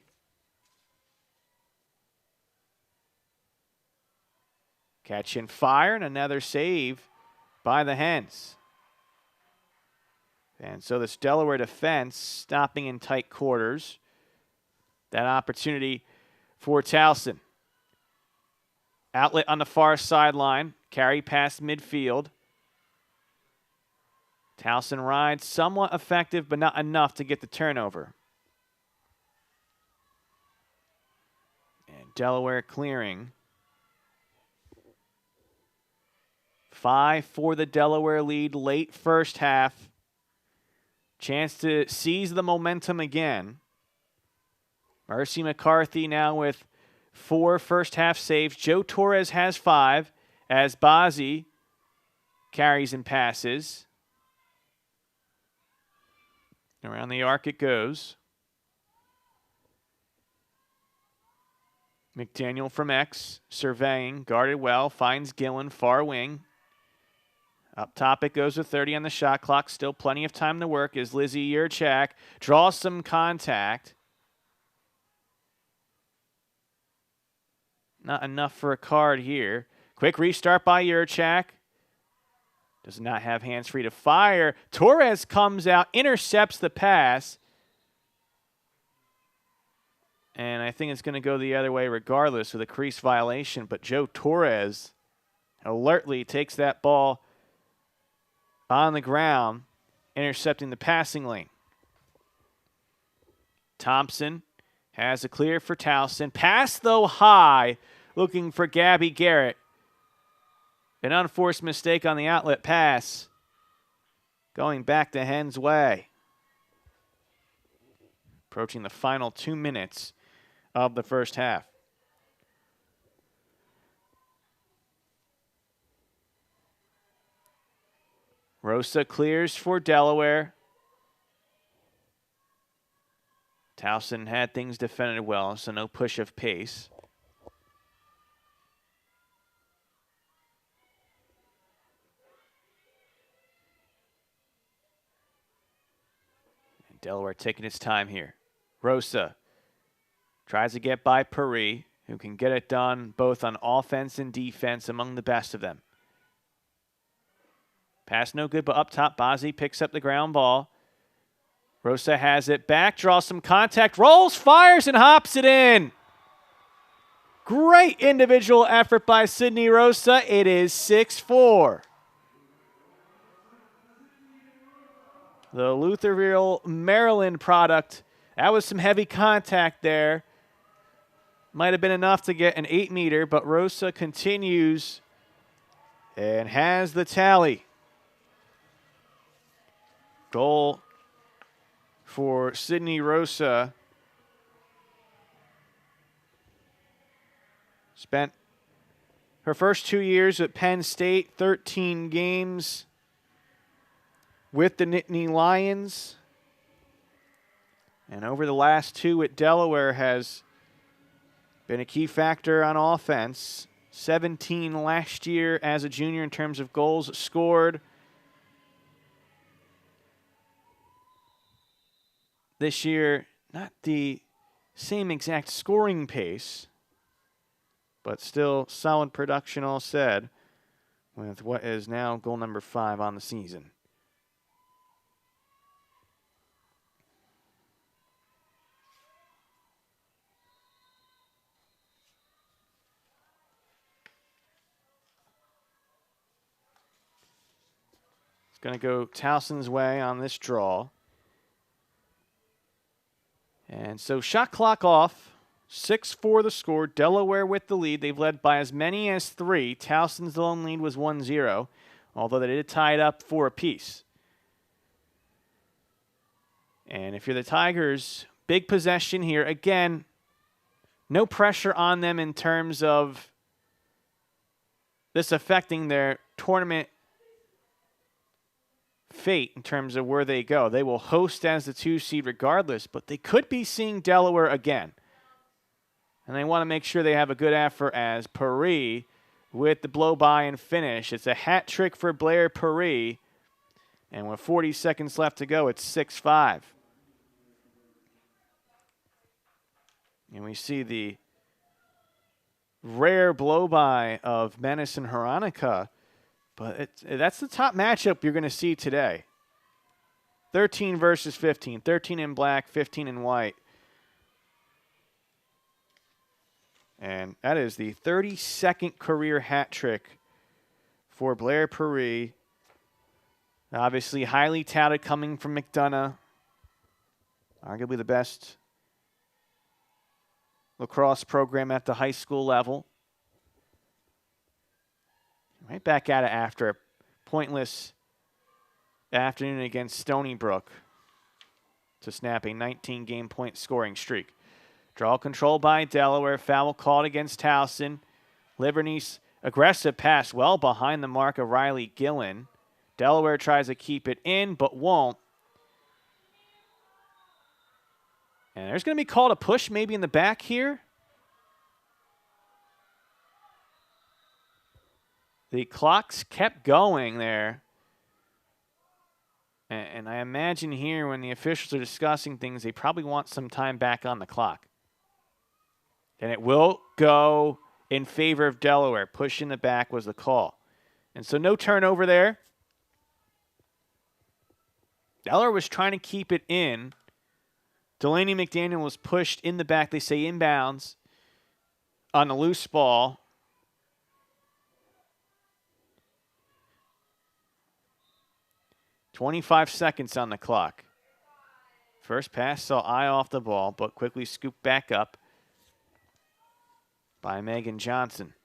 Catch and fire, and another save by the Hens. And so this Delaware defense stopping in tight quarters. That opportunity for Towson. Outlet on the far sideline. Carry past midfield. Towson rides, somewhat effective, but not enough to get the turnover. And Delaware clearing. 5 for the Delaware lead, late first half. Chance to seize the momentum again. Mercy McCarthy now with 4 first-half saves. Joe Torres has 5 as Bazzi carries and passes. Around the arc it goes. McDaniel from X, surveying, guarded well, finds Gillen, far wing. Up top it goes with 30 on the shot clock. Still plenty of time to work as Lizzie Yurchak draws some contact. Not enough for a card here. Quick restart by Yurchak. Does not have hands free to fire. Torres comes out, intercepts the pass. And I think it's going to go the other way regardless with a crease violation. But Joe Torres alertly takes that ball on the ground, intercepting the passing lane. Thompson has a clear for Towson. Pass, though, high, looking for Gabby Garrett. An unforced mistake on the outlet pass. Going back to Henn's way. Approaching the final 2 minutes of the first half. Rosa clears for Delaware. Towson had things defended well, so no push of pace. And Delaware taking its time here. Rosa tries to get by Paris, who can get it done both on offense and defense, among the best of them. Pass no good, but up top, Bazzi picks up the ground ball. Rosa has it back, draws some contact, rolls, fires, and hops it in. Great individual effort by Sydney Rosa. It is 6-4. The Lutherville, Maryland product. That was some heavy contact there. Might have been enough to get an 8-meter, but Rosa continues and has the tally. Goal for Sydney Rosa. Spent her first 2 years at Penn State, 13 games with the Nittany Lions. And over the last 2 at Delaware has been a key factor on offense. 17 last year as a junior in terms of goals scored. This year, not the same exact scoring pace, but still solid production all said, with what is now goal number 5 on the season. It's going to go Towson's way on this draw. And so shot clock off, 6-4 the score. Delaware with the lead. They've led by as many as 3. Towson's lone lead was 1-0, although they did tie it up 4 apiece. And if you're the Tigers, big possession here. Again, no pressure on them in terms of this affecting their tournament fate in terms of where they go. They will host as the 2 seed regardless, but they could be seeing Delaware again. And they want to make sure they have a good effort as Paris with the blow-by and finish. It's a hat trick for Blair Paris. And with 40 seconds left to go, it's 6-5. And we see the rare blow-by of Menace and Veronica. But that's the top matchup you're going to see today. 13 versus 15. 13 in black, 15 in white. And that is the 32nd career hat trick for Blair Paris. Obviously highly touted coming from McDonough. Arguably the best lacrosse program at the high school level. Right back at it after a pointless afternoon against Stony Brook to snap a 19-game point scoring streak. Draw control by Delaware. Foul called against Towson. Livernice aggressive pass well behind the mark of Riley Gillen. Delaware tries to keep it in but won't. And there's going to be called a push maybe in the back here. The clocks kept going there. And I imagine here when the officials are discussing things, they probably want some time back on the clock. And it will go in favor of Delaware. Push in the back was the call. And so no turnover there. Delaware was trying to keep it in. Delaney McDaniel was pushed in the back. They say inbounds on a loose ball. 25 seconds on the clock. First pass saw eye off the ball, but quickly scooped back up by Megan Johnson.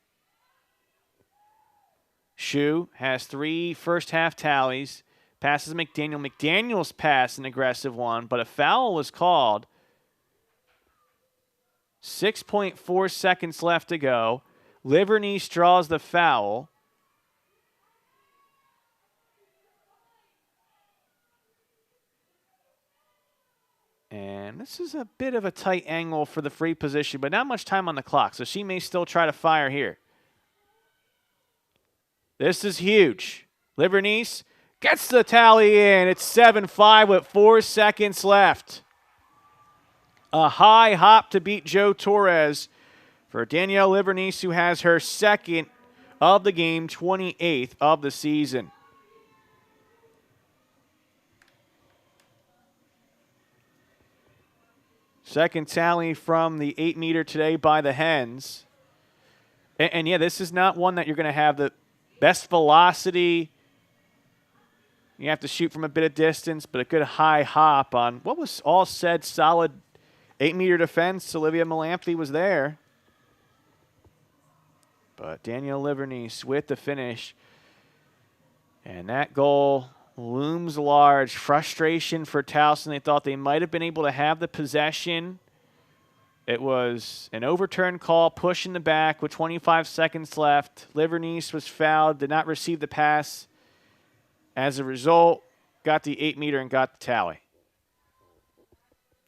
Shu has 3 first-half tallies. Passes McDaniel. McDaniel's pass, an aggressive one, but a foul was called. 6.4 seconds left to go. Livernice draws the foul. And this is a bit of a tight angle for the free position, but not much time on the clock, so she may still try to fire here. This is huge. Livernice gets the tally in. It's 7-5 with 4 seconds left. A high hop to beat Jo Torres for Danielle Livernice, who has her second of the game, 28th of the season. Second tally from the 8-meter today by the Hens. And yeah, this is not one that you're going to have the best velocity. You have to shoot from a bit of distance, but a good high hop on what was all said solid 8-meter defense. Olivia Malamphy was there. But Danielle Livernice with the finish. And that goal looms large. Frustration for Towson. They thought they might have been able to have the possession. It was an overturned call, push in the back with 25 seconds left. Livernice was fouled, did not receive the pass. As a result, got the 8-meter and got the tally.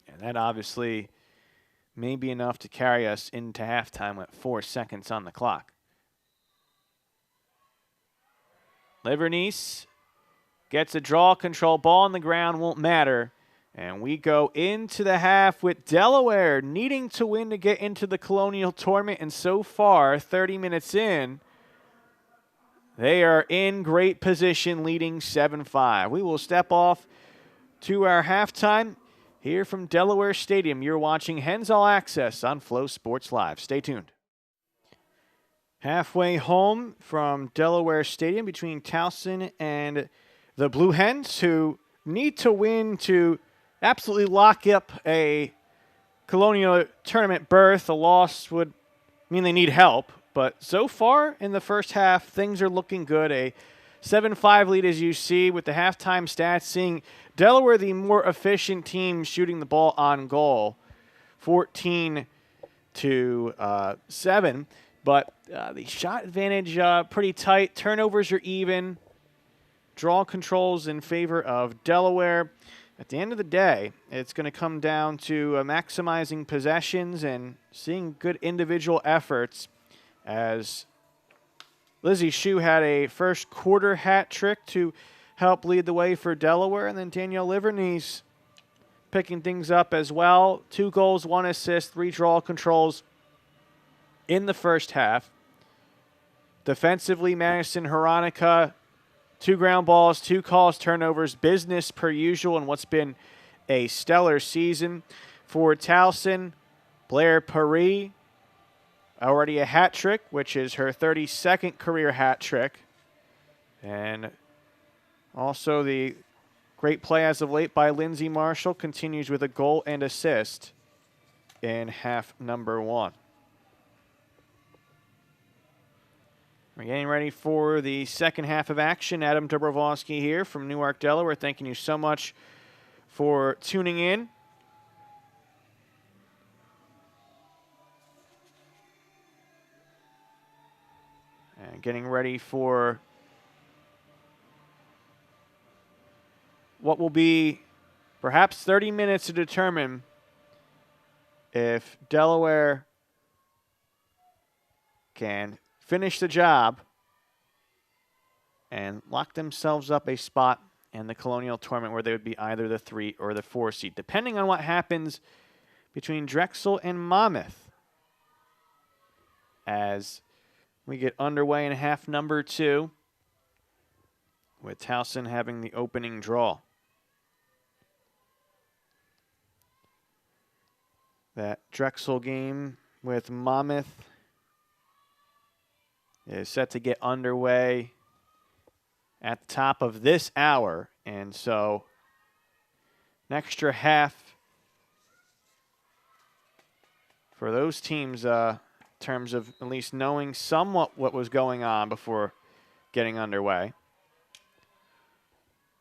And that obviously may be enough to carry us into halftime with 4 seconds on the clock. Livernice gets a draw control. Ball on the ground won't matter. And we go into the half with Delaware needing to win to get into the Colonial Tournament. And so far, 30 minutes in, they are in great position, leading 7-5. We will step off to our halftime here from Delaware Stadium. You're watching Hens All Access on Flow Sports Live. Stay tuned. Halfway home from Delaware Stadium between Towson and the Blue Hens, who need to win to absolutely lock up a Colonial Tournament berth. A loss would mean they need help. But so far in the first half, things are looking good. A 7-5 lead, as you see, with the halftime stats, seeing Delaware the more efficient team shooting the ball on goal, 14-7. But the shot advantage pretty tight. Turnovers are even. Draw controls in favor of Delaware. At the end of the day, it's going to come down to maximizing possessions and seeing good individual efforts, as Lizzie Shu had a first quarter hat trick to help lead the way for Delaware, and then Danielle Livernice picking things up as well. 2 goals, 1 assist, 3 draw controls in the first half. Defensively, Madison Hronika, 2 ground balls, 2 calls, turnovers, business per usual in what's been a stellar season for Towson. Blair Paris, already a hat trick, which is her 32nd career hat trick. And also the great play as of late by Lindsay Marshall continues with a goal and assist in half number 1. We're getting ready for the second half of action. Adam Dobrovolsky here from Newark, Delaware. Thanking you so much for tuning in. And getting ready for what will be perhaps 30 minutes to determine if Delaware can finish the job and lock themselves up a spot in the Colonial Tournament where they would be either the 3 or the 4 seed, depending on what happens between Drexel and Monmouth as we get underway in half number 2 with Towson having the opening draw. That Drexel game with Monmouth is set to get underway at the top of this hour And so an extra half for those teams in terms of at least knowing somewhat what was going on before getting underway.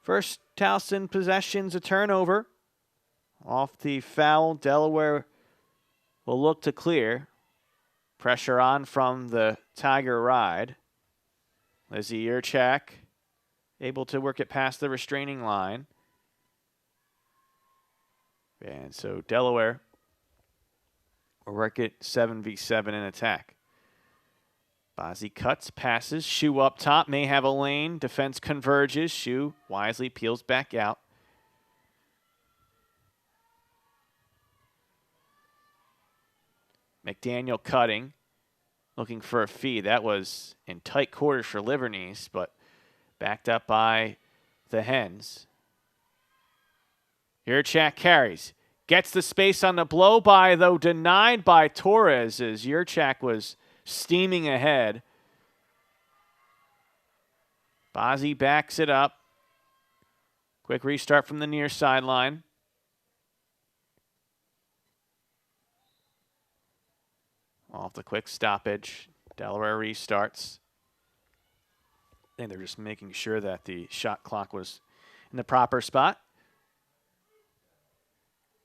First Towson possession's a turnover. Off the foul, Delaware will look to clear. Pressure on from the Tiger ride. Lizzie Yurchak able to work it past the restraining line. And so Delaware will work it 7v7 in attack. Bazzi cuts, passes, Shu up top, may have a lane. Defense converges. Shu wisely peels back out. McDaniel cutting, looking for a feed. That was in tight quarters for Livernice, but backed up by the Hens. Yurchak carries. Gets the space on the blow by, though denied by Torres as Yurchak was steaming ahead. Bazzi backs it up. Quick restart from the near sideline. Off the quick stoppage, Delaware restarts. I think they're just making sure that the shot clock was in the proper spot.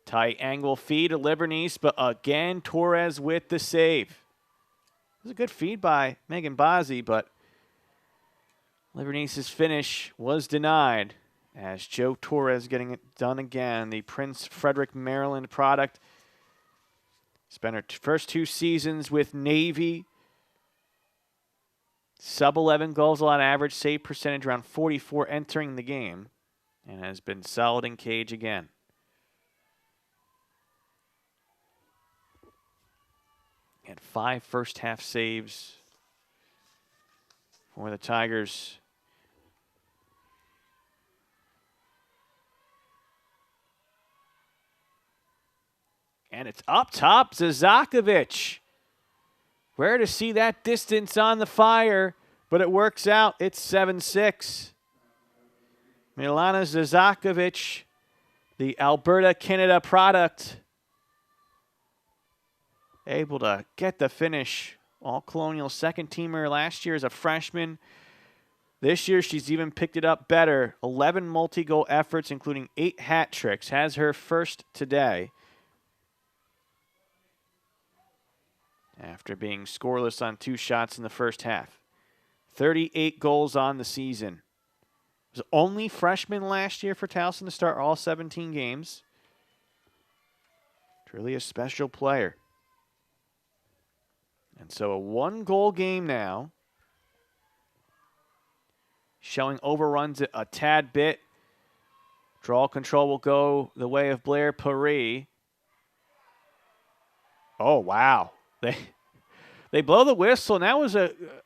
Tight angle feed to Livernice, but again, Torres with the save. It was a good feed by Megan Bazzi, but Livernice's finish was denied as Joe Torres getting it done again. The Prince Frederick, Maryland product. Spent her first 2 seasons with Navy. Sub-11 goals on average, save percentage around 44 entering the game, and has been solid in cage again. Had 5 first-half saves for the Tigers. And it's up top, Zazakovic. Rare to see that distance on the fire, but it works out. It's 7-6. Milana Zazakovic, the Alberta, Canada product, able to get the finish. All-Colonial second-teamer last year as a freshman. This year, she's even picked it up better. 11 multi-goal efforts, including 8 hat tricks. Has her first today. After being scoreless on 2 shots in the first half. 38 goals on the season. Was only freshman last year for Towson to start all 17 games. Truly a special player. And so a 1-goal game now. Showing overruns it a tad bit. Draw control will go the way of Blair Paris. Oh, wow. They blow the whistle, and that was,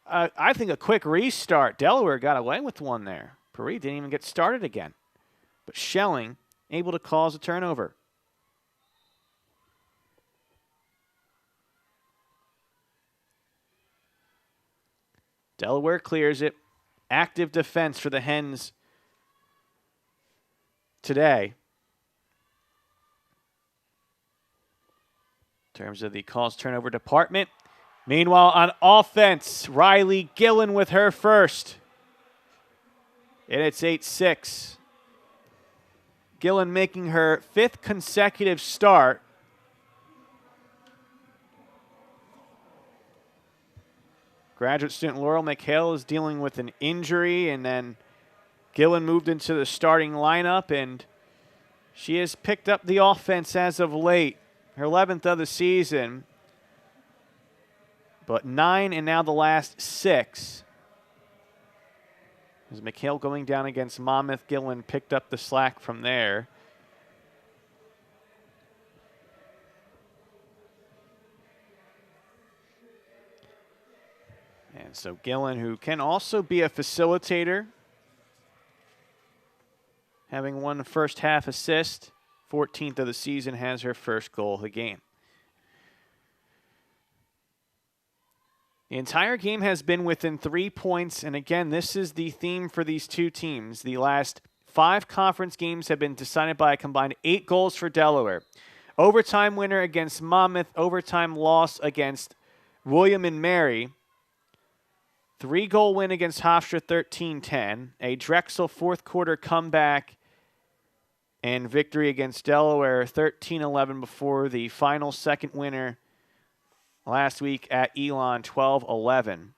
I think, a quick restart. Delaware got away with one there. Paris didn't even get started again. But Schelling able to cause a turnover. Delaware clears it. Active defense for the Hens today. In terms of the calls turnover department. Meanwhile, on offense, Riley Gillen with her first. And it's 8-6. Gillen making her 5th consecutive start. Graduate student Laurel McHale is dealing with an injury, and then Gillen moved into the starting lineup, and she has picked up the offense as of late. Her 11th of the season, but 9 and now the last 6. As McHale going down against Monmouth, Gillen picked up the slack from there. And so Gillen, who can also be a facilitator, having 1 first half assist. 14th of the season, has her first goal of the game. The entire game has been within 3 points, and again, this is the theme for these two teams. The last 5 conference games have been decided by a combined 8 goals for Delaware. Overtime winner against Monmouth, overtime loss against William and Mary. 3-goal win against Hofstra, 13-10. A Drexel fourth quarter comeback and victory against Delaware, 13-11 before the final second winner last week at Elon, 12-11.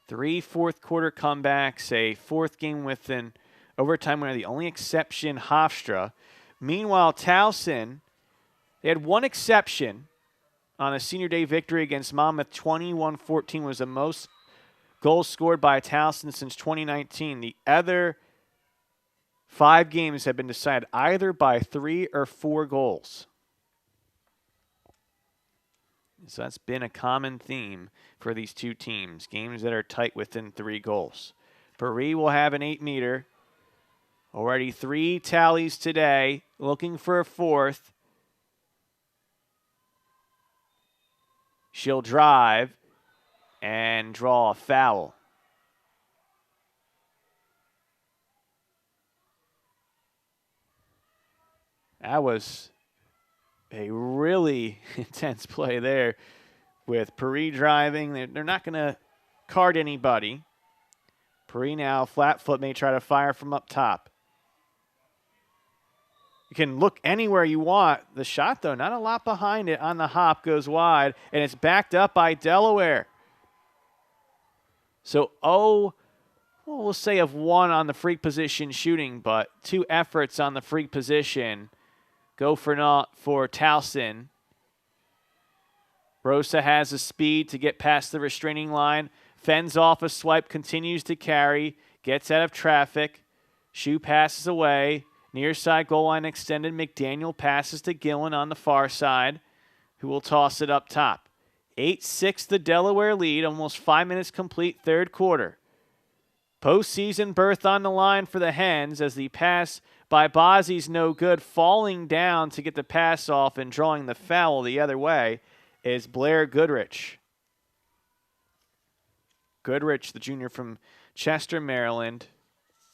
3 fourth quarter comebacks, a fourth game with an overtime winner, the only exception, Hofstra. Meanwhile, Towson, they had one exception on a senior day victory against Monmouth. 21-14 was the most goals scored by Towson since 2019. The other 5 games have been decided either by 3 or 4 goals. So that's been a common theme for these two teams, games that are tight within 3 goals. Paris will have an 8-meter. Already 3 tallies today, looking for a 4th. She'll drive and draw a foul. That was a really intense play there with Paris driving. They're not going to card anybody. Paris now, flat foot, may try to fire from up top. You can look anywhere you want. The shot, though, not a lot behind it on the hop, goes wide, and it's backed up by Delaware. So, we'll say of 1 on the free position shooting, but 2 efforts on the free position go for naught for Towson. Rosa has the speed to get past the restraining line, fends off a swipe, continues to carry, gets out of traffic. Shoe passes away. Near side goal line extended. McDaniel passes to Gillen on the far side, who will toss it up top. 8-6 the Delaware lead, almost 5 minutes complete, third quarter. Postseason berth on the line for the Hens as the pass by Bozzi's no good. Falling down to get the pass off and drawing the foul the other way is Blair Goodrich. Goodrich, the junior from Chester, Maryland.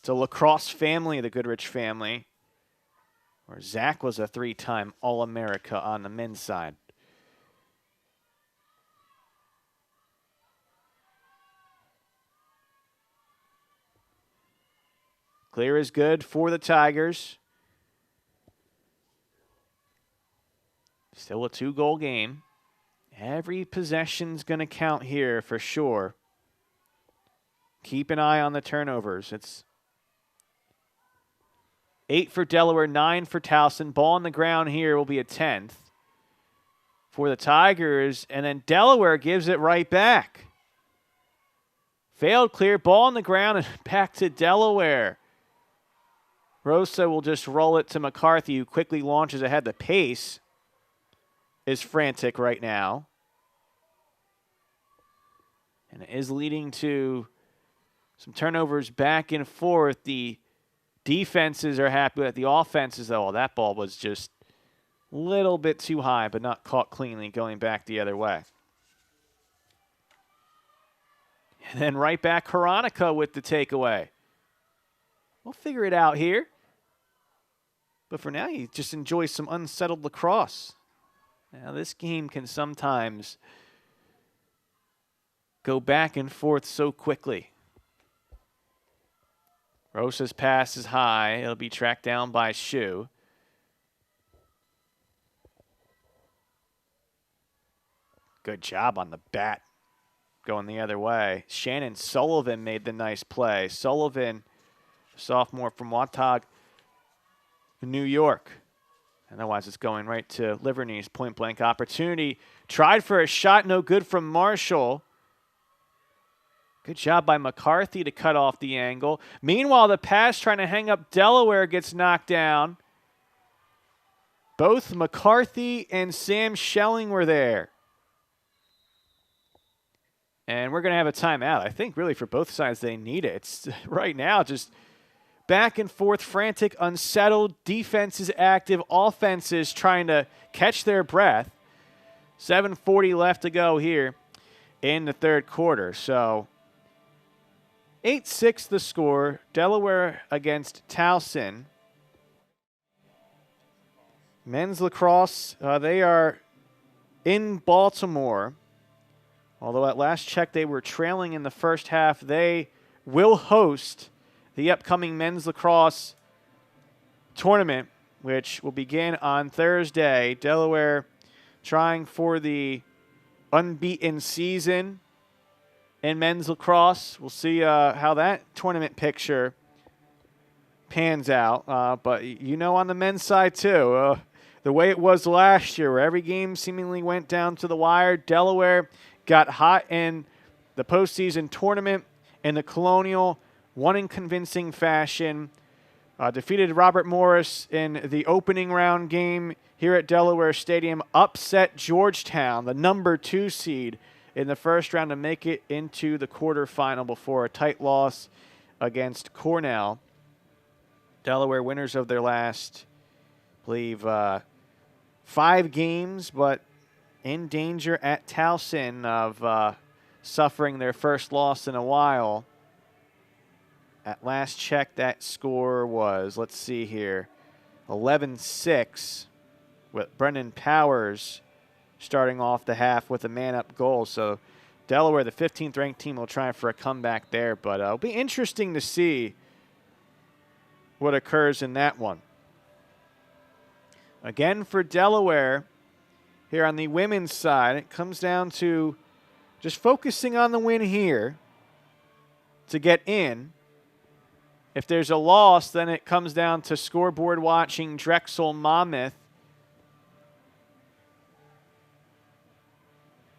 It's a lacrosse family, the Goodrich family, where Zach was a 3-time All-America on the men's side. Clear is good for the Tigers. Still a 2-goal game. Every possession's going to count here for sure. Keep an eye on the turnovers. It's 8 for Delaware, 9 for Towson. Ball on the ground here will be a 10th for the Tigers, and then Delaware gives it right back. Failed clear, ball on the ground, and back to Delaware. Rosa will just roll it to McCarthy, who quickly launches ahead. The pace is frantic right now, and it is leading to some turnovers back and forth. The defenses are happy with it. The offenses, though, well, that ball was just a little bit too high, but not caught cleanly, going back the other way. And then right back, Veronica with the takeaway. We'll figure it out here. But for now, you just enjoy some unsettled lacrosse. Now, this game can sometimes go back and forth so quickly. Rosa's pass is high. It'll be tracked down by Shu. Good job on the bat going the other way. Shannon Sullivan made the nice play. Sullivan, sophomore from Watauga, New York. Otherwise, it's going right to Livernee's point-blank opportunity. Tried for a shot, no good from Marshall. Good job by McCarthy to cut off the angle. Meanwhile, the pass trying to hang up Delaware gets knocked down. Both McCarthy and Sam Schelling were there. And we're going to have a timeout. I think really for both sides they need it. It's right now just back and forth, frantic, unsettled. Defenses active, offenses trying to catch their breath. 7:40 left to go here in the third quarter. So 8-6 the score. Delaware against Towson. Men's lacrosse, they are in Baltimore. Although at last check they were trailing in the first half, they will host the upcoming men's lacrosse tournament, which will begin on Thursday. Delaware trying for the unbeaten season in men's lacrosse. We'll see how that tournament picture pans out. But you know, on the men's side too, the way it was last year, where every game seemingly went down to the wire. Delaware got hot in the postseason tournament in the Colonial, won in convincing fashion, defeated Robert Morris in the opening round game here at Delaware Stadium, upset Georgetown, the number 2 seed, in the first round to make it into the quarterfinal before a tight loss against Cornell. Delaware winners of their last, I believe, 5 games, but in danger at Towson of suffering their first loss in a while. At last check, that score was, let's see here, 11-6, with Brendan Powers starting off the half with a man-up goal. So Delaware, the 15th ranked team, will try for a comeback there, but it'll be interesting to see what occurs in that one. Again, for Delaware, here on the women's side, it comes down to just focusing on the win here to get in. If there's a loss, then it comes down to scoreboard watching Drexel Monmouth.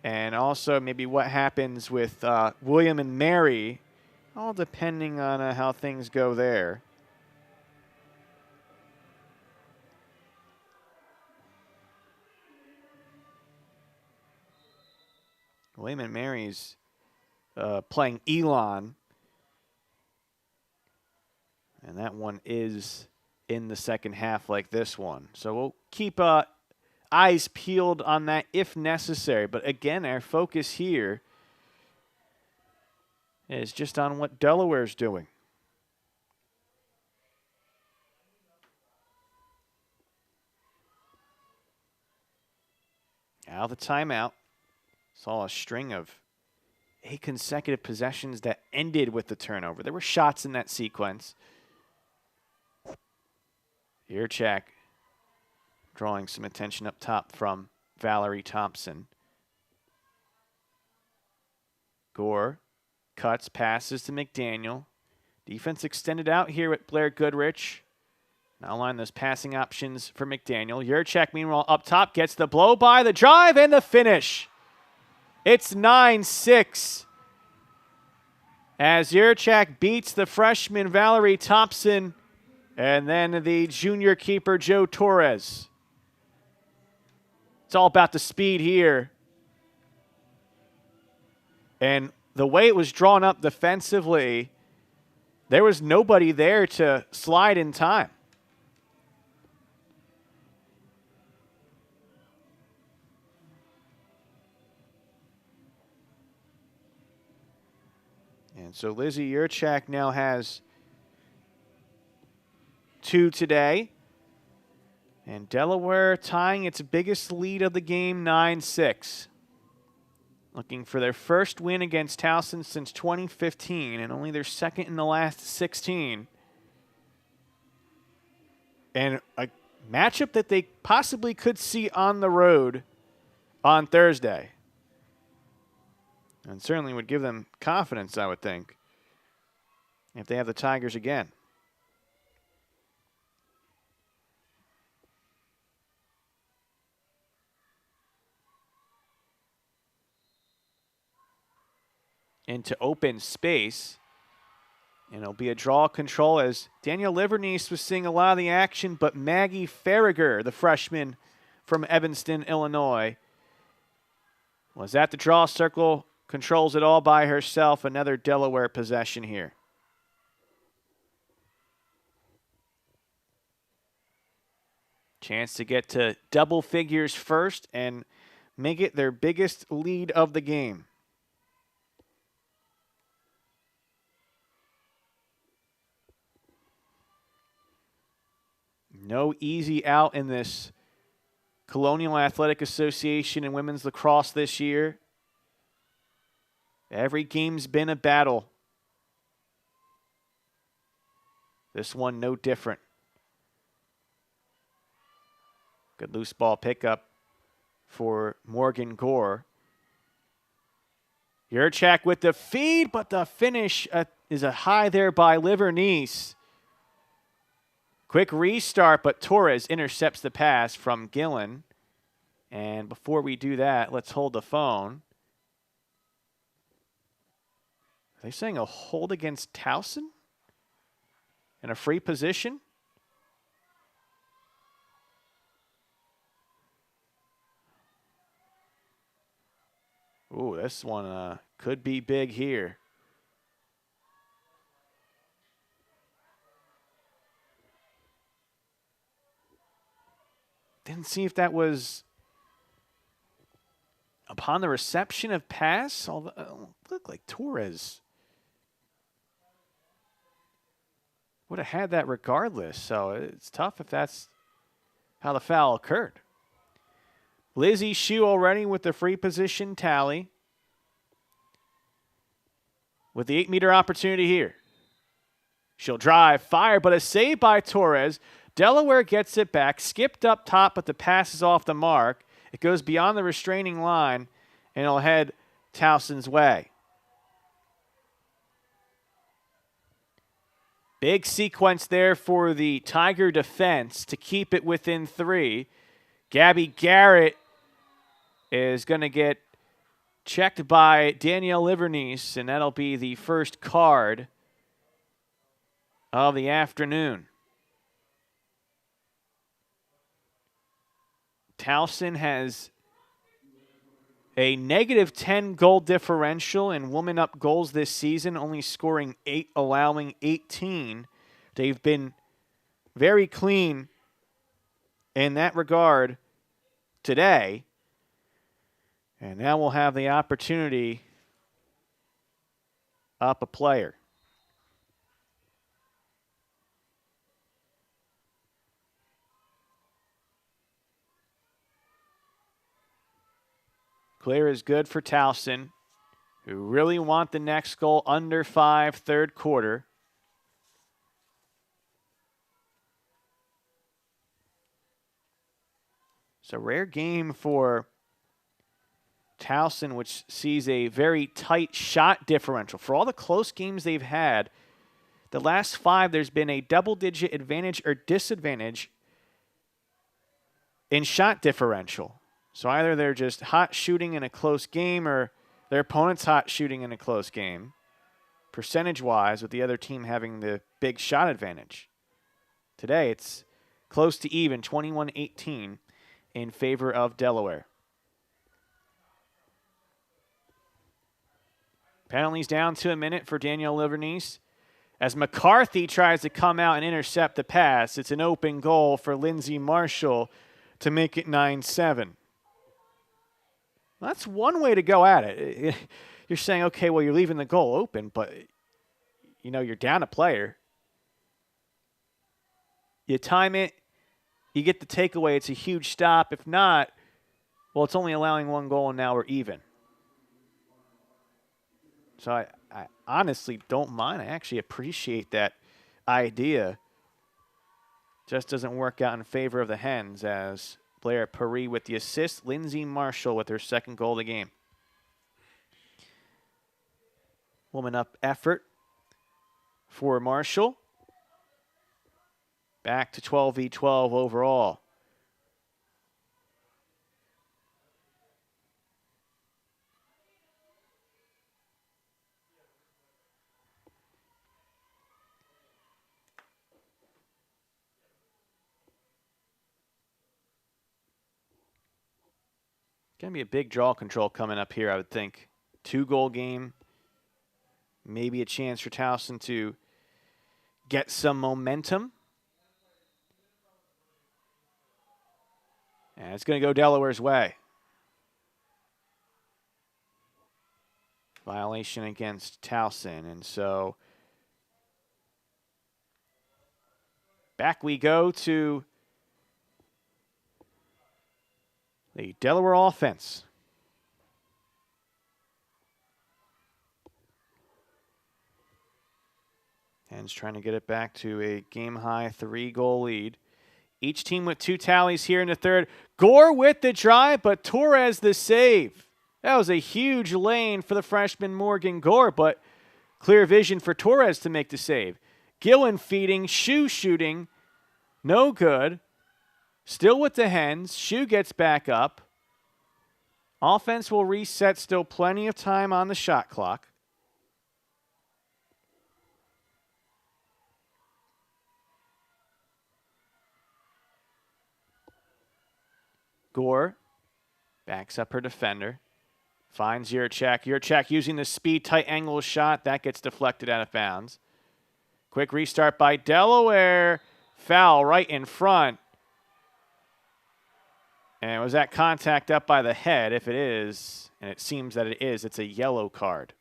And also maybe what happens with William and Mary, all depending on how things go there. William and Mary's playing Elon. And that one is in the second half like this one. So we'll keep eyes peeled on that if necessary. But again, our focus here is just on what Delaware's doing. Out of the timeout. Saw a string of 8 consecutive possessions that ended with the turnover. There were shots in that sequence. Yurchak drawing some attention up top from Valerie Thompson. Gore cuts, passes to McDaniel. Defense extended out here with Blair Goodrich. Now line those passing options for McDaniel. Yurchak, meanwhile, up top, gets the blow by, the drive, and the finish. It's 9-6 as Yurchak beats the freshman Valerie Thompson and then the junior keeper Joe Torres. It's all about the speed here. And the way it was drawn up defensively, there was nobody there to slide in time. And so Lizzie Yurchak now has 2 today. And Delaware tying its biggest lead of the game, 9-6. Looking for their first win against Towson since 2015 and only their second in the last 16. And a matchup that they possibly could see on the road on Thursday. And certainly would give them confidence, I would think, if they have the Tigers again. Into open space. And it'll be a draw control as Danielle Livernice was seeing a lot of the action, but Maggie Farragher, the freshman from Evanston, Illinois, was at the draw circle, controls it all by herself. Another Delaware possession here. Chance to get to double figures first and make it their biggest lead of the game. No easy out in this Colonial Athletic Association and women's lacrosse this year. Every game's been a battle. This one no different. Good loose ball pickup for Morgan Gore. Yurchak with the feed, but the finish is a high there by Livernice. Quick restart, but Torres intercepts the pass from Gillen. And before we do that, let's hold the phone. Are they saying a hold against Towson? In a free position? Ooh, this one could be big here. Didn't see if that was upon the reception of pass. Although, looked like Torres would have had that regardless. So it's tough if that's how the foul occurred. Lizzie Shue already with the free position tally. With the 8-meter opportunity here. She'll drive, fire, but a save by Torres. Delaware gets it back, skipped up top, but the pass is off the mark. It goes beyond the restraining line, and it'll head Towson's way. Big sequence there for the Tiger defense to keep it within 3. Gabby Garrett is going to get checked by Danielle Livernice, and that'll be the first card of the afternoon. Towson has a -10 goal differential in woman up goals this season, only scoring 8, allowing 18. They've been very clean in that regard today. And now we'll have the opportunity up a player. Clear is good for Towson, who really want the next goal under 5 third quarter. It's a rare game for Towson, which sees a very tight shot differential. For all the close games they've had, the last 5, there's been a double-digit advantage or disadvantage in shot differential. So either they're just hot shooting in a close game or their opponent's hot shooting in a close game, percentage-wise, with the other team having the big shot advantage. Today, it's close to even, 21-18 in favor of Delaware. Penalties down to a minute for Danielle Livernice. As McCarthy tries to come out and intercept the pass, it's an open goal for Lindsay Marshall to make it 9-7. That's one way to go at it. You're saying, okay, well, you're leaving the goal open, but, you know, you're down a player. You time it, you get the takeaway, it's a huge stop. If not, well, it's only allowing 1 goal, and now we're even. So I honestly don't mind. I actually appreciate that idea. Just doesn't work out in favor of the Hens, as Blair Paris with the assist, Lindsay Marshall with her 2nd goal of the game. Woman up effort for Marshall. Back to 12v12 overall. Going to be a big draw control coming up here, I would think. 2-goal game. Maybe a chance for Towson to get some momentum. And it's going to go Delaware's way. Violation against Towson. And so back we go to the Delaware offense. Hens trying to get it back to a game-high 3-goal lead. Each team with 2 tallies here in the third. Gore with the drive, but Torres the save. That was a huge lane for the freshman Morgan Gore, but clear vision for Torres to make the save. Gillen feeding, Shoe shooting, no good. Still with the Hens. Shoe gets back up. Offense will reset, still plenty of time on the shot clock. Gore backs up her defender. Finds Yurchak. Yurchak using the speed, tight angle shot. That gets deflected out of bounds. Quick restart by Delaware. Foul right in front. And was that contact up by the head? If it is, and it seems that it is, it's a yellow card.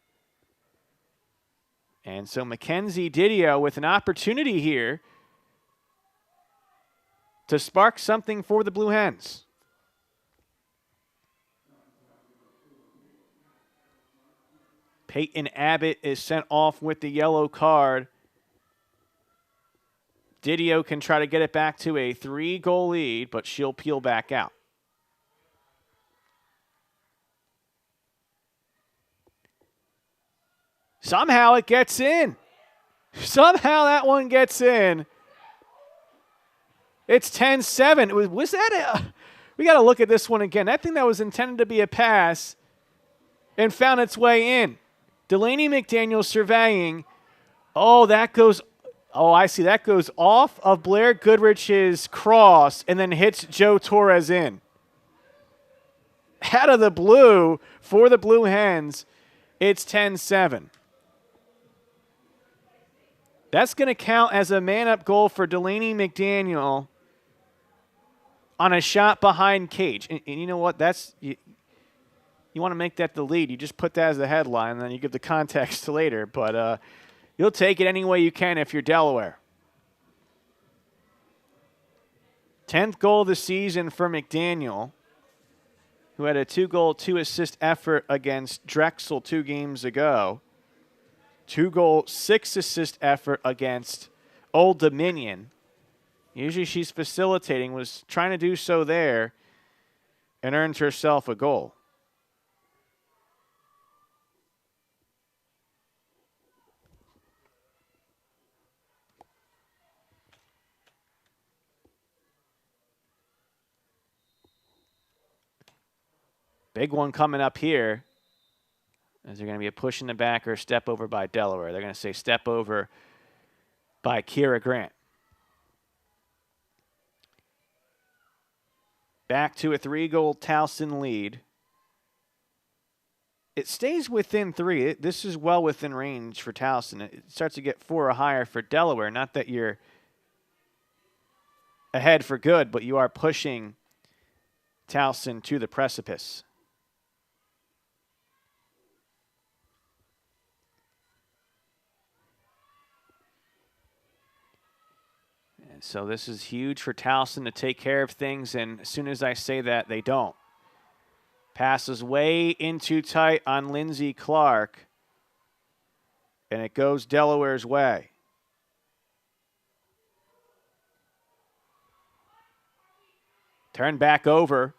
And so Mackenzie Didio with an opportunity here to spark something for the Blue Hens. Peyton Abbott is sent off with the yellow card. Didio can try to get it back to a 3-goal lead, but she'll peel back out. Somehow it gets in. Somehow that one gets in. It's 10-7. Was that a... We got to look at this one again. That thing that was intended to be a pass and found its way in. Delaney McDaniel surveying. Oh, that goes... Oh, I see. That goes off of Blair Goodrich's cross and then hits Joe Torres in. Out of the blue for the Blue Hens, it's 10-7. That's going to count as a man-up goal for Delaney McDaniel on a shot behind cage. And you know what? That's you want to make that the lead. You just put that as the headline, and then you give the context later. But you'll take it any way you can if you're Delaware. 10th goal of the season for McDaniel, who had a 2-goal, 2-assist effort against Drexel 2 games ago. 2-goal, 6-assist effort against Old Dominion. Usually she's facilitating, was trying to do so there, and earns herself a goal. Big one coming up here. Is there going to be a push in the back or a step over by Delaware? They're going to say step over by Kira Grant. Back to a 3-goal Towson lead. It stays within 3. This is well within range for Towson. It starts to get 4 or higher for Delaware. Not that you're ahead for good, but you are pushing Towson to the precipice. So this is huge for Towson to take care of things, and as soon as I say that, they don't. Passes way in too tight on Lindsey Clark, and it goes Delaware's way. Turn back over.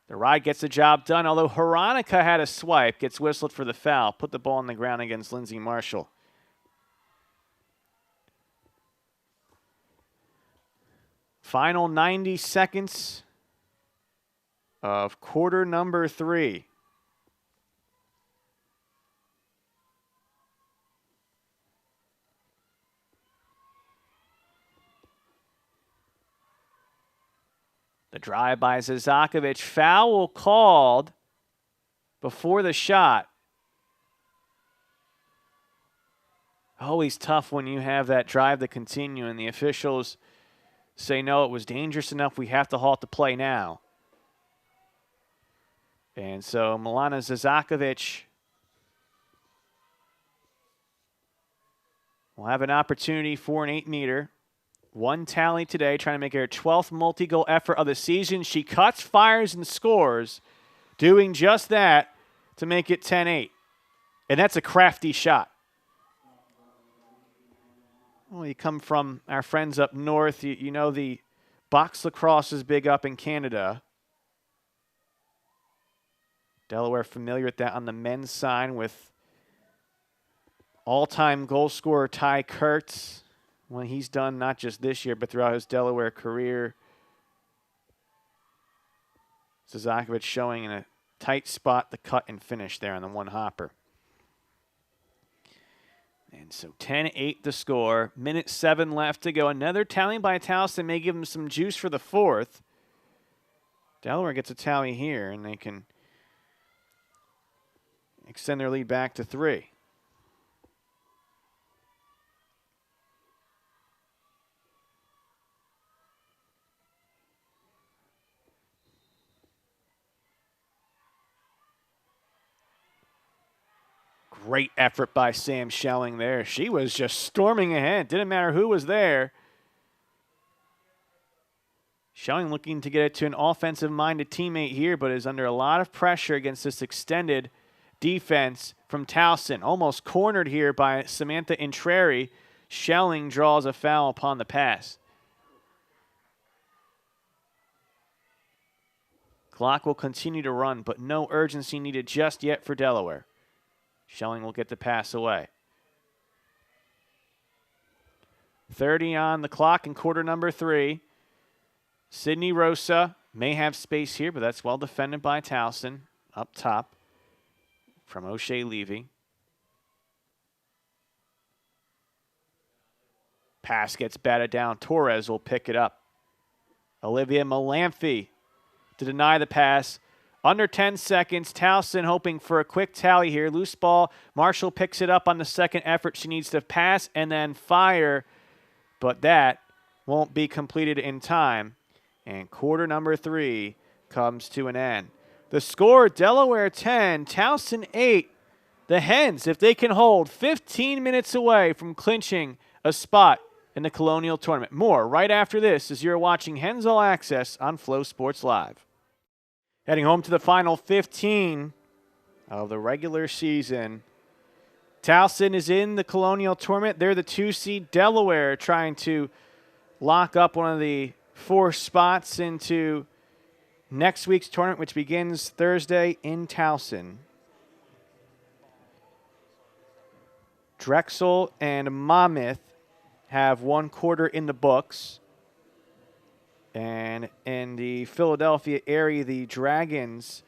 The ride gets the job done, although Veronica had a swipe, gets whistled for the foul, put the ball on the ground against Lindsey Marshall. Final 90 seconds of quarter number 3. The drive by Zazakovic. Foul called before the shot. Always tough when you have that drive to continue and the officials say, no, it was dangerous enough, we have to halt the play now. And so Milana Zazakovic will have an opportunity for an 8-meter. One tally today, trying to make her 12th multi-goal effort of the season. She cuts, fires, and scores, doing just that to make it 10-8. And that's a crafty shot. Well, you come from our friends up north. You know the box lacrosse is big up in Canada. Delaware familiar with that on the men's side with all-time goal scorer Ty Kurtz. When he's done not just this year, but throughout his Delaware career. Zazakovic showing in a tight spot the cut and finish there on the one hopper. And so 10-8 the score. Minute 7 left to go. Another tally by Towson may give them some juice for the fourth. Delaware gets a tally here, and they can extend their lead back to 3. Great effort by Sam Schelling there. She was just storming ahead. Didn't matter who was there. Schelling looking to get it to an offensive-minded teammate here, but is under a lot of pressure against this extended defense from Towson. Almost cornered here by Samantha Intreri. Schelling draws a foul upon the pass. Clock will continue to run, but no urgency needed just yet for Delaware. Schelling will get the pass away. 30 on the clock in quarter number 3. Sydney Rosa may have space here, but that's well defended by Towson up top from O'Shea Levy. Pass gets batted down. Torres will pick it up. Olivia Malamphy to deny the pass. Under 10 seconds, Towson hoping for a quick tally here. Loose ball. Marshall picks it up on the second effort. She needs to pass and then fire, but that won't be completed in time. And quarter number 3 comes to an end. The score, Delaware 10, Towson 8. The Hens, if they can hold, 15 minutes away from clinching a spot in the Colonial Tournament. More right after this as you're watching Hens All Access on Flow Sports Live. Heading home to the final 15 of the regular season. Towson is in the Colonial Tournament. They're the 2 seed. Delaware trying to lock up one of the 4 spots into next week's tournament, which begins Thursday in Towson. Drexel and Monmouth have 1 quarter in the books. And in the Philadelphia area, the Dragons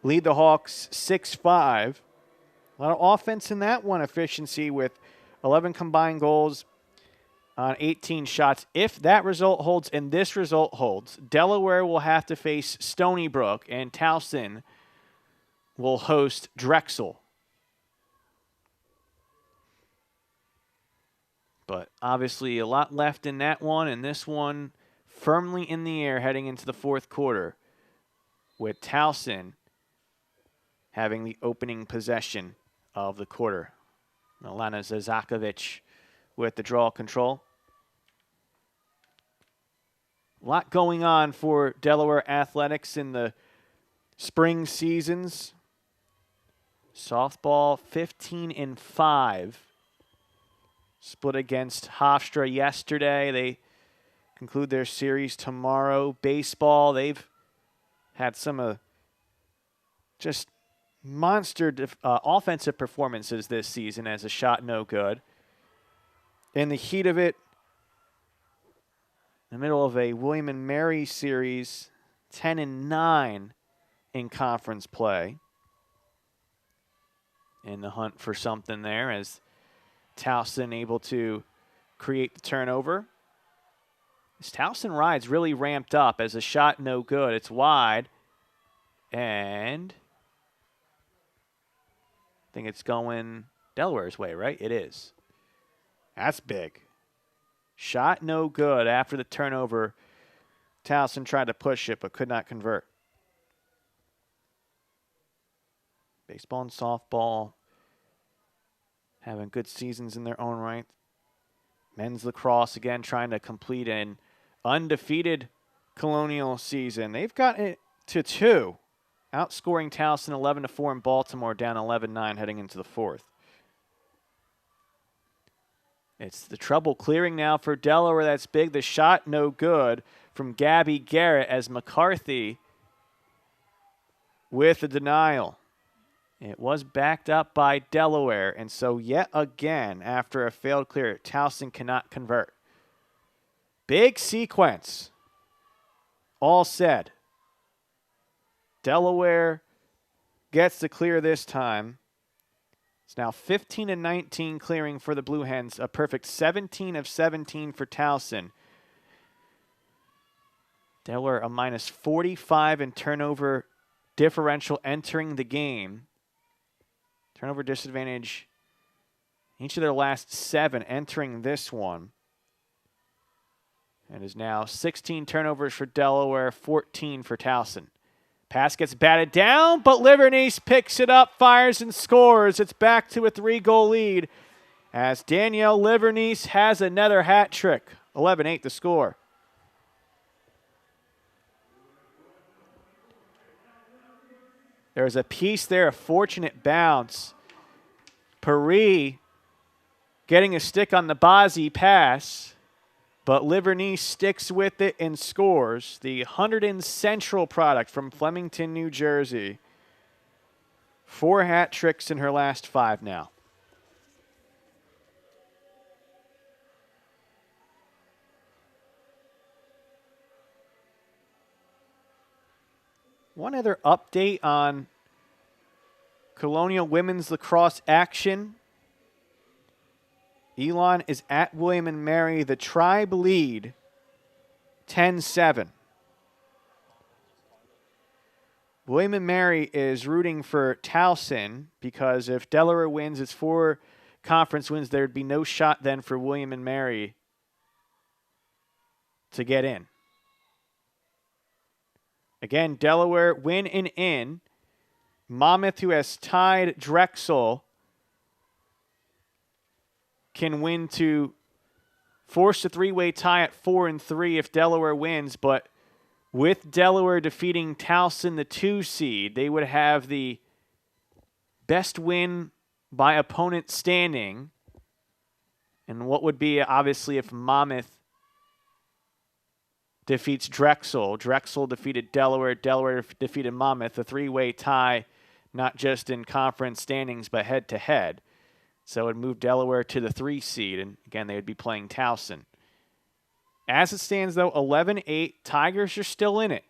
lead the Hawks 6-5. A lot of offense in that one, efficiency with 11 combined goals on 18 shots. If that result holds and this result holds, Delaware will have to face Stony Brook and Towson will host Drexel. But obviously a lot left in that one, and this one firmly in the air heading into the fourth quarter with Towson having the opening possession of the quarter. Milana Zazakovic with the draw control. A lot going on for Delaware athletics in the spring seasons. Softball 15-5. Split against Hofstra yesterday. They conclude their series tomorrow. Baseball, they've had some just monster offensive performances this season as a shot no good. In the heat of it, in the middle of a William and Mary series, 10-9 in conference play. In the hunt for something there as Towson able to create the turnover. This Towson ride's really ramped up as a shot no good. It's wide. And I think it's going Delaware's way, right? It is. That's big. Shot no good after the turnover. Towson tried to push it but could not convert. Baseball and softball having good seasons in their own right. Men's lacrosse, again, trying to complete an undefeated Colonial season. They've got it to 2, outscoring Towson 11-4 in Baltimore, down 11-9 heading into the 4th. It's the trouble clearing now for Delaware. That's big. The shot no good from Gabby Garrett as McCarthy with the denial. It was backed up by Delaware, and so yet again, after a failed clear, Towson cannot convert. Big sequence. All said. Delaware gets the clear this time. It's now 15-19 clearing for the Blue Hens, a perfect 17 of 17 for Towson. Delaware a minus 45 in turnover differential entering the game. Turnover disadvantage each of their last 7 entering this one. And is now 16 turnovers for Delaware, 14 for Towson. Pass gets batted down, but Livernice picks it up, fires, and scores. It's back to a 3-goal lead as Danielle Livernice has another hat trick. 11-8 the score. There's a piece there, a fortunate bounce. Paris getting a stick on the Bazzi pass, but Livernice sticks with it and scores. The Hunterdon Central product from Flemington, New Jersey. 4 hat tricks in her last 5 now. One other update on Colonial women's lacrosse action. Elon is at William & Mary. The Tribe lead 10-7. William & Mary is rooting for Towson because if Delaware wins its 4 conference wins, there'd be no shot then for William & Mary to get in. Again, Delaware win and in. Monmouth, who has tied Drexel, can win to force a 3-way tie at 4-3 if Delaware wins. But with Delaware defeating Towson, the 2 seed, they would have the best win by opponent standing. And what would be, obviously, if Monmouth defeats Drexel. Drexel defeated Delaware. Delaware defeated Monmouth. A 3-way tie, not just in conference standings, but head-to-head. So it would move Delaware to the 3 seed. And, again, they would be playing Towson. As it stands, though, 11-8. Tigers are still in it.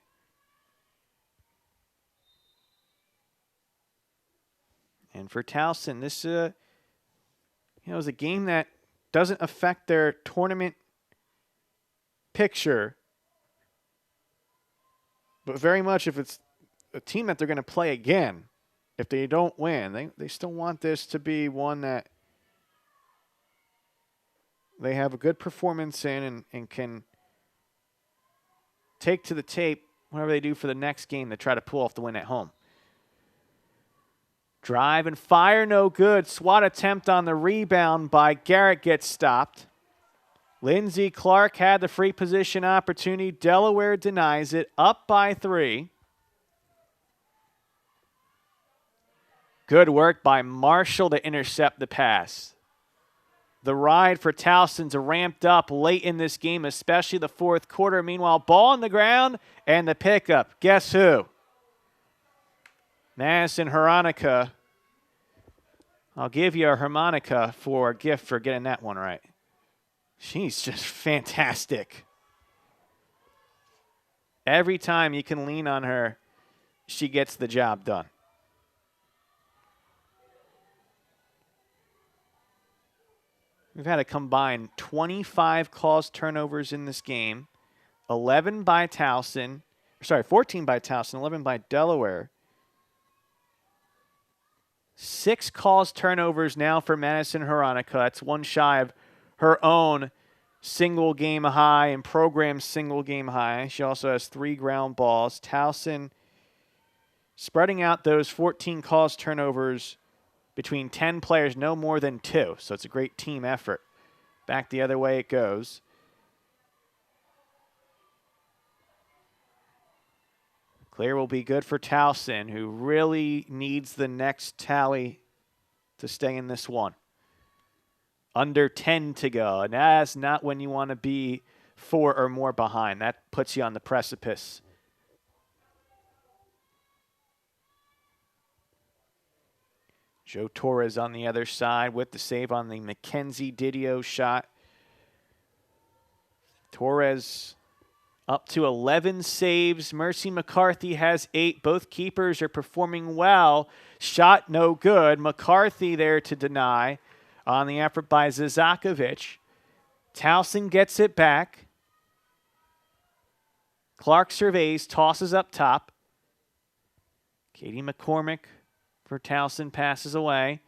And for Towson, this is a game that doesn't affect their tournament picture. But very much if it's a team that they're going to play again, if they don't win, they still want this to be one that they have a good performance in and can take to the tape whatever they do for the next game to try to pull off the win at home. Drive and fire, no good. SWAT attempt on the rebound by Garrett gets stopped. Lindsey Clark had the free position opportunity. Delaware denies it, up by 3. Good work by Marshall to intercept the pass. The ride for Towson's ramped up late in this game, especially the 4th quarter. Meanwhile, ball on the ground and the pickup. Guess who? Madison Harmonica. I'll give you a harmonica for a gift for getting that one right. She's just fantastic. Every time you can lean on her, she gets the job done. We've had a combined 25 caused turnovers in this game. 14 by Towson, 11 by Delaware. 6 caused turnovers now for Madison Harmonica. That's one shy of her own single game high and program single game high. She also has 3 ground balls. Towson spreading out those 14 caused turnovers between 10 players, no more than 2. So it's a great team effort. Back the other way it goes. Clear will be good for Towson, who really needs the next tally to stay in this one. Under 10 to go, and that's not when you want to be 4 or more behind. That puts you on the precipice. Joe Torres on the other side with the save on the Mackenzie Didio shot. Torres up to 11 saves. Mercy McCarthy has 8. Both keepers are performing well. Shot no good. McCarthy there to deny on the effort by Zazakovic. Towson gets it back. Clark surveys, tosses up top. Katie McCormick for Towson passes away.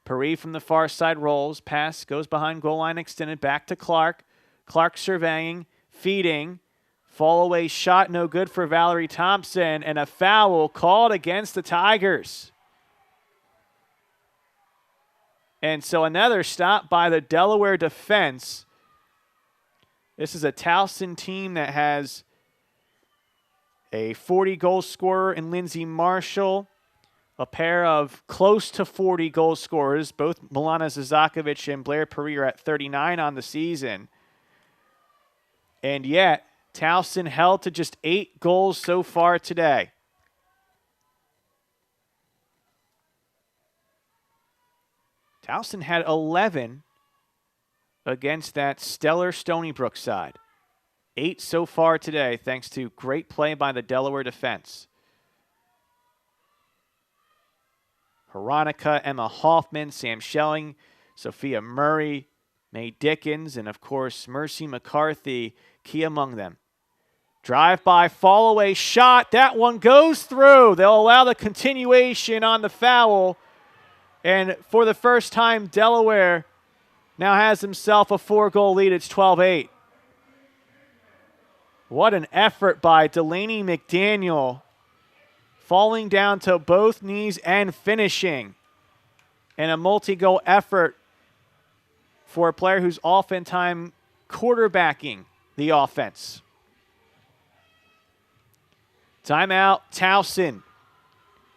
Paris from the far side rolls. Pass goes behind goal line extended. Back to Clark. Clark surveying, feeding. Fall away shot no good for Valerie Thompson. And a foul called against the Tigers. And so another stop by the Delaware defense. This is a Towson team that has a 40-goal scorer in Lindsay Marshall. A pair of close to 40 goal scorers. Both Milana Zazakovic and Blair Paris are at 39 on the season. And yet, Towson held to just 8 goals so far today. Towson had 11 against that stellar Stony Brook side. 8 so far today, thanks to great play by the Delaware defense. Veronica, Emma Hoffman, Sam Schelling, Sophia Murray, Mae Dickens, and of course Mercy McCarthy, key among them. Drive-by, fall-away shot. That one goes through. They'll allow the continuation on the foul. And for the first time, Delaware now has himself a 4-goal lead. It's 12-8. What an effort by Delaney McDaniel. Falling down to both knees and finishing. And a multi-goal effort for a player who's oftentimes quarterbacking the offense. Timeout, Towson.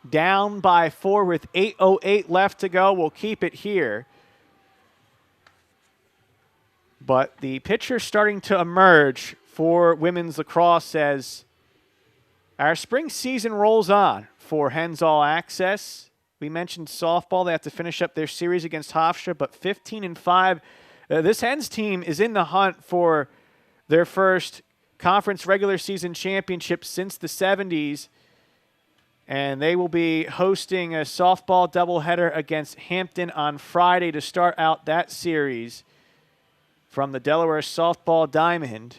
Down by 4 with 8:08 left to go. We'll keep it here. But the picture starting to emerge for women's lacrosse as our spring season rolls on for Hens All Access. We mentioned softball. They have to finish up their series against Hofstra, but 15-5. This Hens team is in the hunt for their first conference regular season championship since the 70s. And they will be hosting a softball doubleheader against Hampton on Friday to start out that series from the Delaware Softball Diamond.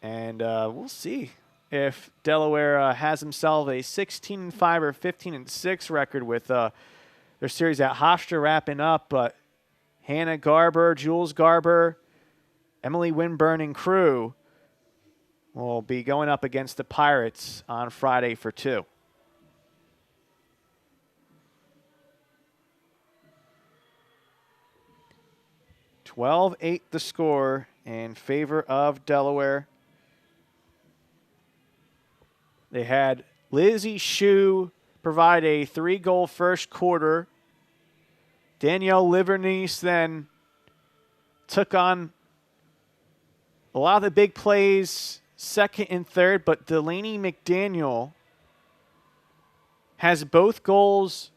And we'll see if Delaware has himself a 16-5 or 15-6 record with their series at Hofstra wrapping up. But Hannah Garber, Jules Garber, Emily Winburn and crew will be going up against the Pirates on Friday for 2. $12-8 the score in favor of Delaware. They had Lizzie Shue provide a 3-goal first quarter. Danielle Livernice then took on a lot of the big plays second and third, but Delaney McDaniel has both goals,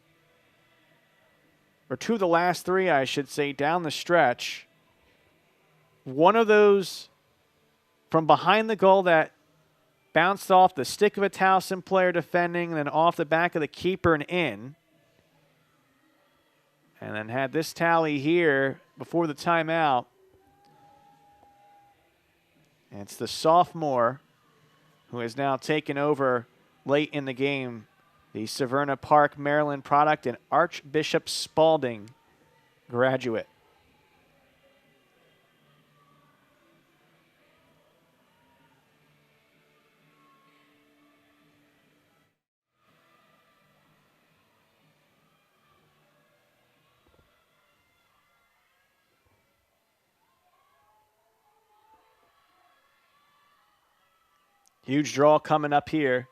or 2 of the last 3, I should say, down the stretch. One of those from behind the goal that bounced off the stick of a Towson player defending, then off the back of the keeper and in. And then had this tally here before the timeout. And it's the sophomore who has now taken over late in the game, the Severna Park, Maryland product and Archbishop Spalding graduate. Huge draw coming up here.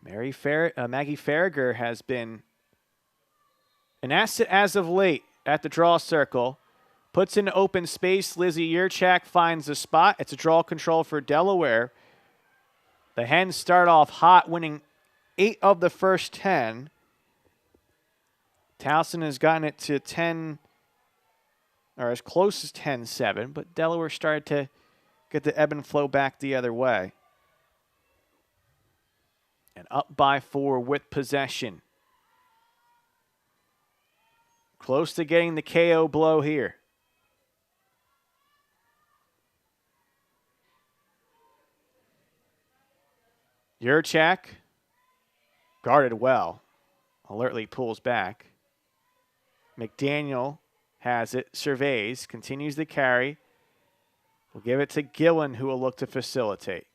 Maggie Farragher has been an asset as of late at the draw circle. Puts in open space. Lizzie Yurchak finds the spot. It's a draw control for Delaware. The Hens start off hot, winning 8 of the first 10. Towson has gotten it to 10, or as close as 10-7, but Delaware started to get the ebb and flow back the other way. And up by 4 with possession. Close to getting the KO blow here. Yurchak guarded well. Alertly pulls back. McDaniel has it, surveys, continues the carry. We'll give it to Gillen, who will look to facilitate.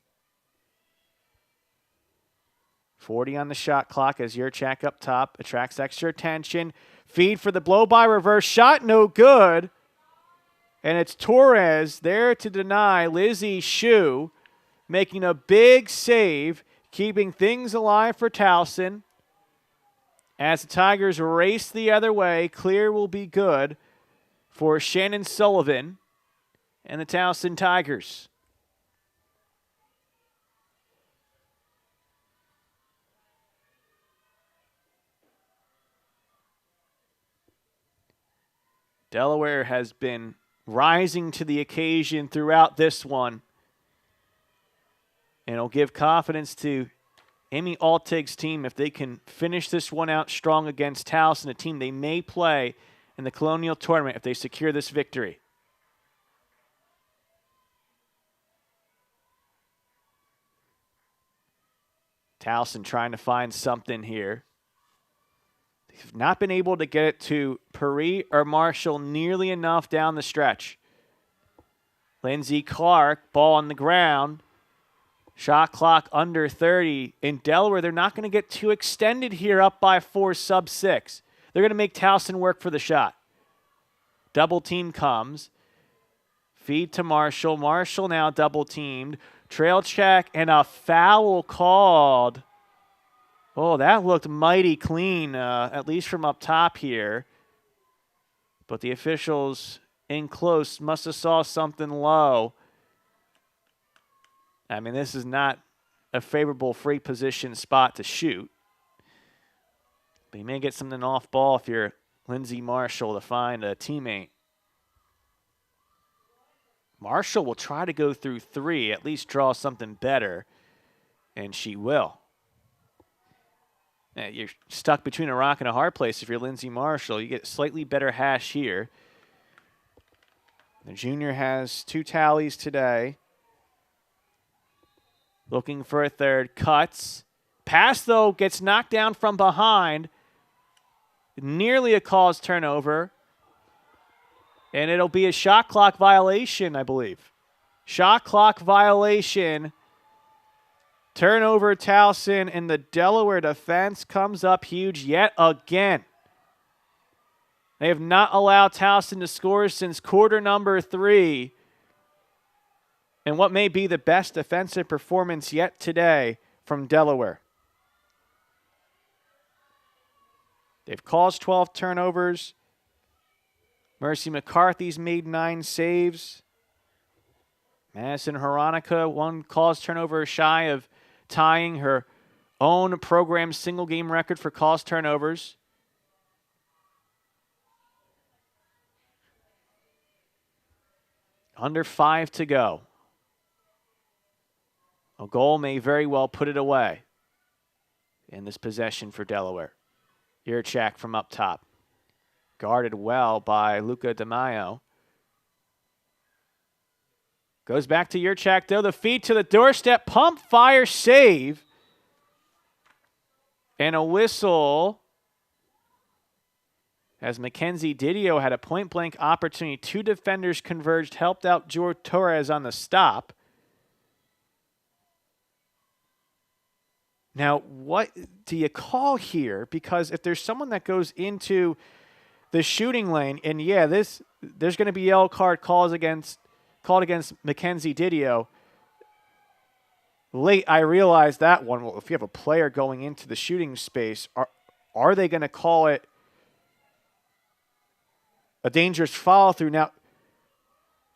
40 on the shot clock as Yurchak up top attracts extra attention. Feed for the blow-by reverse shot, no good. And it's Torres there to deny Lizzie Shue, making a big save, keeping things alive for Towson. As the Tigers race the other way, clear will be good for Shannon Sullivan and the Towson Tigers. Delaware has been rising to the occasion throughout this one. And it'll give confidence to Amy Altig's team if they can finish this one out strong against Towson, a team they may play in the Colonial Tournament if they secure this victory. Towson trying to find something here. They've not been able to get it to Paris or Marshall nearly enough down the stretch. Lindsay Clark, ball on the ground. Shot clock under 30. In Delaware, they're not going to get too extended here, up by 4, sub-6. They're going to make Towson work for the shot. Double team comes. Feed to Marshall. Marshall now double teamed. Trail check and a foul called. Oh, that looked mighty clean, at least from up top here. But the officials in close must have saw something low. I mean, this is not a favorable free position spot to shoot. But you may get something off ball if you're Lindsay Marshall to find a teammate. Marshall will try to go through 3, at least draw something better, and she will. You're stuck between a rock and a hard place if you're Lindsay Marshall. You get slightly better hash here. The junior has 2 tallies today. Looking for a third. Cuts. Pass, though, gets knocked down from behind. Nearly a caused turnover. And it'll be a shot clock violation, I believe. Shot clock violation. Turnover Towson, and the Delaware defense comes up huge yet again. They have not allowed Towson to score since quarter number 3. And what may be the best defensive performance yet today from Delaware. They've caused 12 turnovers. Mercy McCarthy's made 9 saves. Madison Horonica, 1 caused turnover shy of tying her own program single game record for caused turnovers. Under 5 to go. A goal may very well put it away in this possession for Delaware. Yurchak from up top. Guarded well by Luca DeMaio. Goes back to Yurchak, though. The feed to the doorstep. Pump, fire, save. And a whistle as Mackenzie Didio had a point-blank opportunity. 2 defenders converged, helped out George Torres on the stop. Now, what do you call here? Because if there's someone that goes into the shooting lane, and yeah, there's going to be yellow card called against Mackenzie Didio. late I realized that one. Well, if you have a player going into the shooting space, are they going to call it a dangerous follow-through? Now,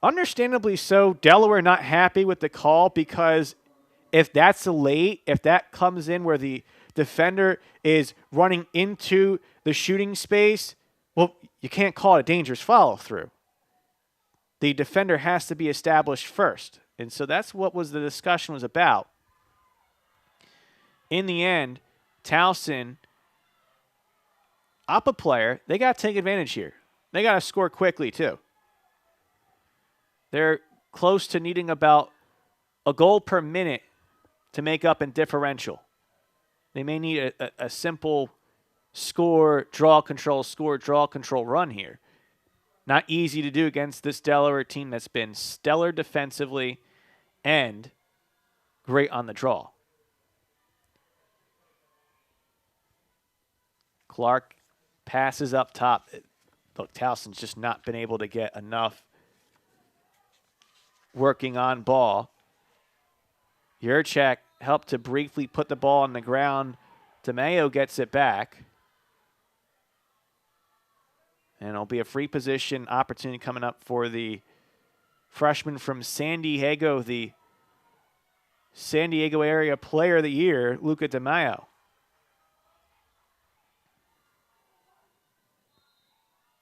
understandably so, Delaware not happy with the call, because if that's late, if that comes in where the defender is running into the shooting space, well, you can't call it a dangerous follow-through. The defender has to be established first. And so that's what the discussion was about. In the end, Towson, up a player, they got to take advantage here. They got to score quickly, too. They're close to needing about a goal per minute to make up in differential. They may need a simple score, draw, control run here. Not easy to do against this Delaware team that's been stellar defensively and great on the draw. Clark passes up top. Look, Towson's just not been able to get enough working on ball. Yurchak helped to briefly put the ball on the ground. DeMayo gets it back. And it'll be a free position opportunity coming up for the freshman from San Diego, the San Diego area player of the year, Luca DeMayo.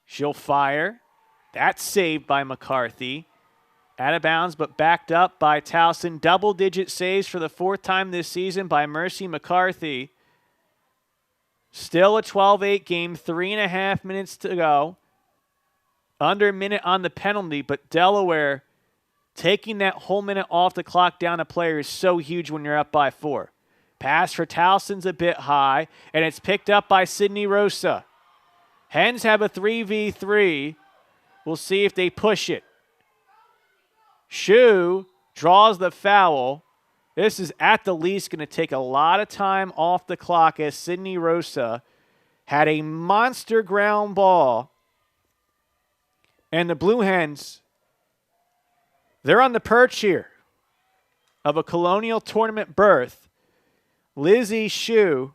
She'll fire. That's saved by McCarthy. Out of bounds, but backed up by Towson. Double-digit saves for the fourth time this season by Mercy McCarthy. Still a 12-8 game, 3.5 minutes to go. Under a minute on the penalty, but Delaware taking that whole minute off the clock down a player is so huge when you're up by 4. Pass for Towson's a bit high, and it's picked up by Sydney Rosa. Hens have a 3v3. We'll see if they push it. Shu draws the foul. This is at the least going to take a lot of time off the clock, as Sydney Rosa had a monster ground ball. And the Blue Hens, they're on the perch here of a Colonial Tournament berth. Lizzie Shu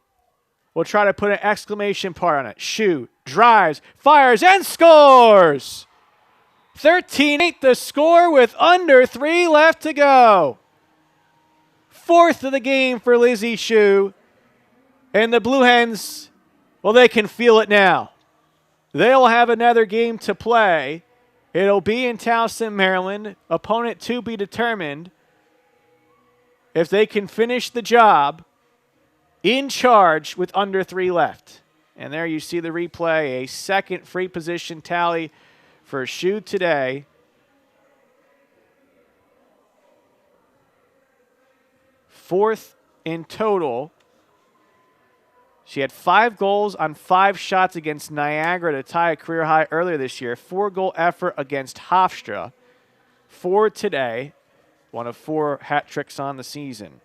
will try to put an exclamation point on it. Shu drives, fires, and scores! 13-8 the score with under 3 left to go. Fourth of the game for Lizzie Shu. And the Blue Hens, well, they can feel it now. They'll have another game to play. It'll be in Towson, Maryland. Opponent to be determined. If they can finish the job in charge with under 3 left. And there you see the replay. A second free position tally for Shu today. Fourth in total. She had 5 goals on 5 shots against Niagara to tie a career high earlier this year. 4-goal effort against Hofstra. 4 today. One of 4 hat tricks on the season.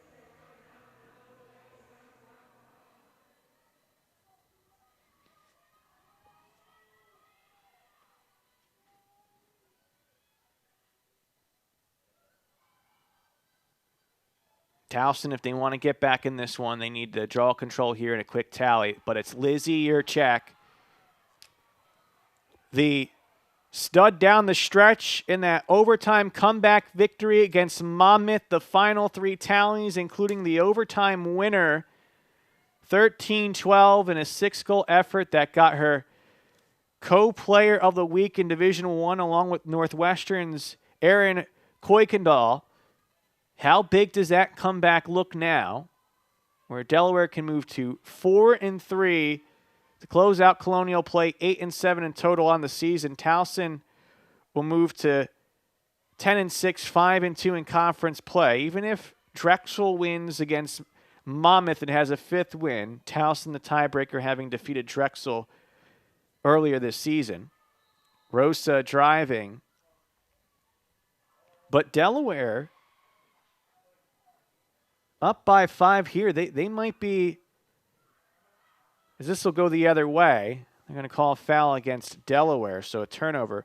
Towson, if they want to get back in this one, they need to draw control here in a quick tally. But it's Lizzie Yurchak, the stud down the stretch in that overtime comeback victory against Monmouth. The final 3 tallies, including the overtime winner, 13-12 in a 6-goal effort that got her co-player of the week in Division I, along with Northwestern's Aaron Kuykendall. How big does that comeback look now, where Delaware can move to 4-3 to close out Colonial play, 8-7 in total on the season? Towson will move to 10-6, 5-2 in conference play. Even if Drexel wins against Monmouth and has a 5th win, Towson the tiebreaker, having defeated Drexel earlier this season. Rosa driving. But Delaware up by 5 here. They might be, as this will go the other way, they're going to call a foul against Delaware, so a turnover.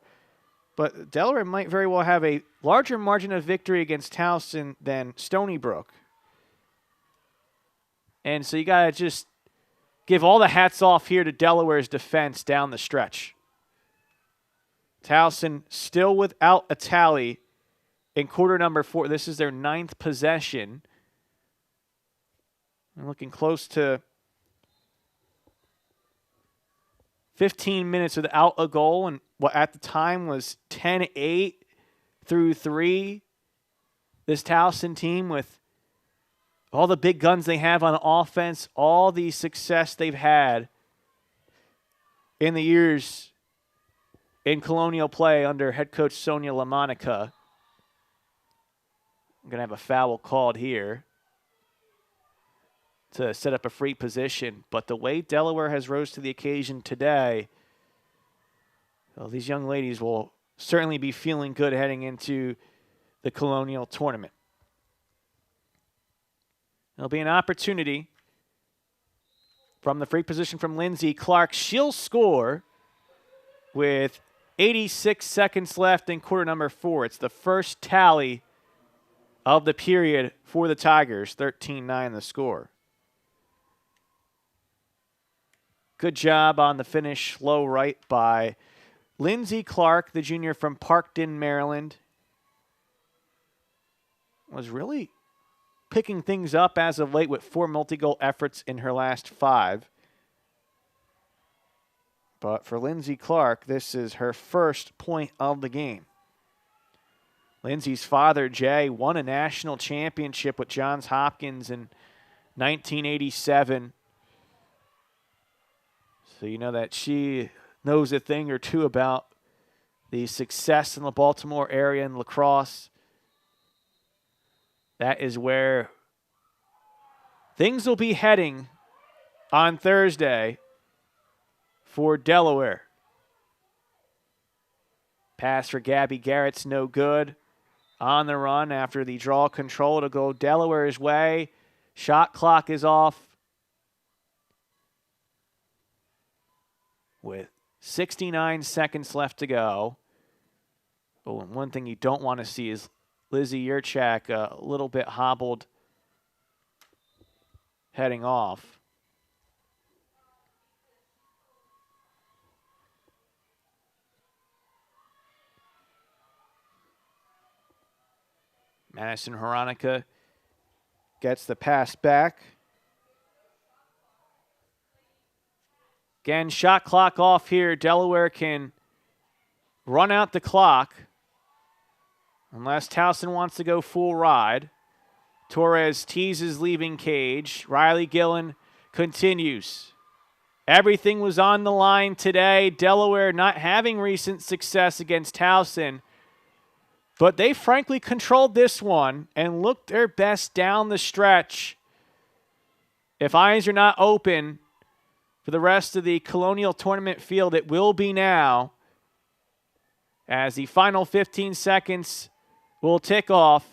But Delaware might very well have a larger margin of victory against Towson than Stony Brook. And so you got to just give all the hats off here to Delaware's defense down the stretch. Towson still without a tally in quarter number 4. This is their 9th possession. They're looking close to 15 minutes without a goal, and what at the time was 10-8 through 3. This Towson team, with all the big guns they have on offense, all the success they've had in the years in Colonial play under head coach Sonia LaMonica. I'm going to have a foul called here to set up a free position. But the way Delaware has rose to the occasion today, well, these young ladies will certainly be feeling good heading into the Colonial tournament. There'll be an opportunity from the free position from Lindsay Clark. She'll score with 86 seconds left in quarter number 4. It's the first tally of the period for the Tigers. 13-9 the score. Good job on the finish, low right by Lindsay Clark, the junior from Parkton, Maryland. Was really picking things up as of late with 4 multi-goal efforts in her last 5. But for Lindsay Clark, this is her first point of the game. Lindsay's father, Jay, won a national championship with Johns Hopkins in 1987. So you know that she knows a thing or two about the success in the Baltimore area in lacrosse. That is where things will be heading on Thursday for Delaware. Pass for Gabby Garrett's no good. On the run after the draw control to go Delaware's way. Shot clock is off. With 69 seconds left to go. Oh, and one thing you don't want to see is Lizzie Yurchak a little bit hobbled heading off. Madison Horonica gets the pass back. Again, shot clock off here. Delaware can run out the clock unless Towson wants to go full ride. Torres teases leaving cage. Riley Gillen continues. Everything was on the line today. Delaware not having recent success against Towson, but they frankly controlled this one and looked their best down the stretch. If eyes are not open for the rest of the Colonial tournament field, it will be now, as the final 15 seconds will tick off.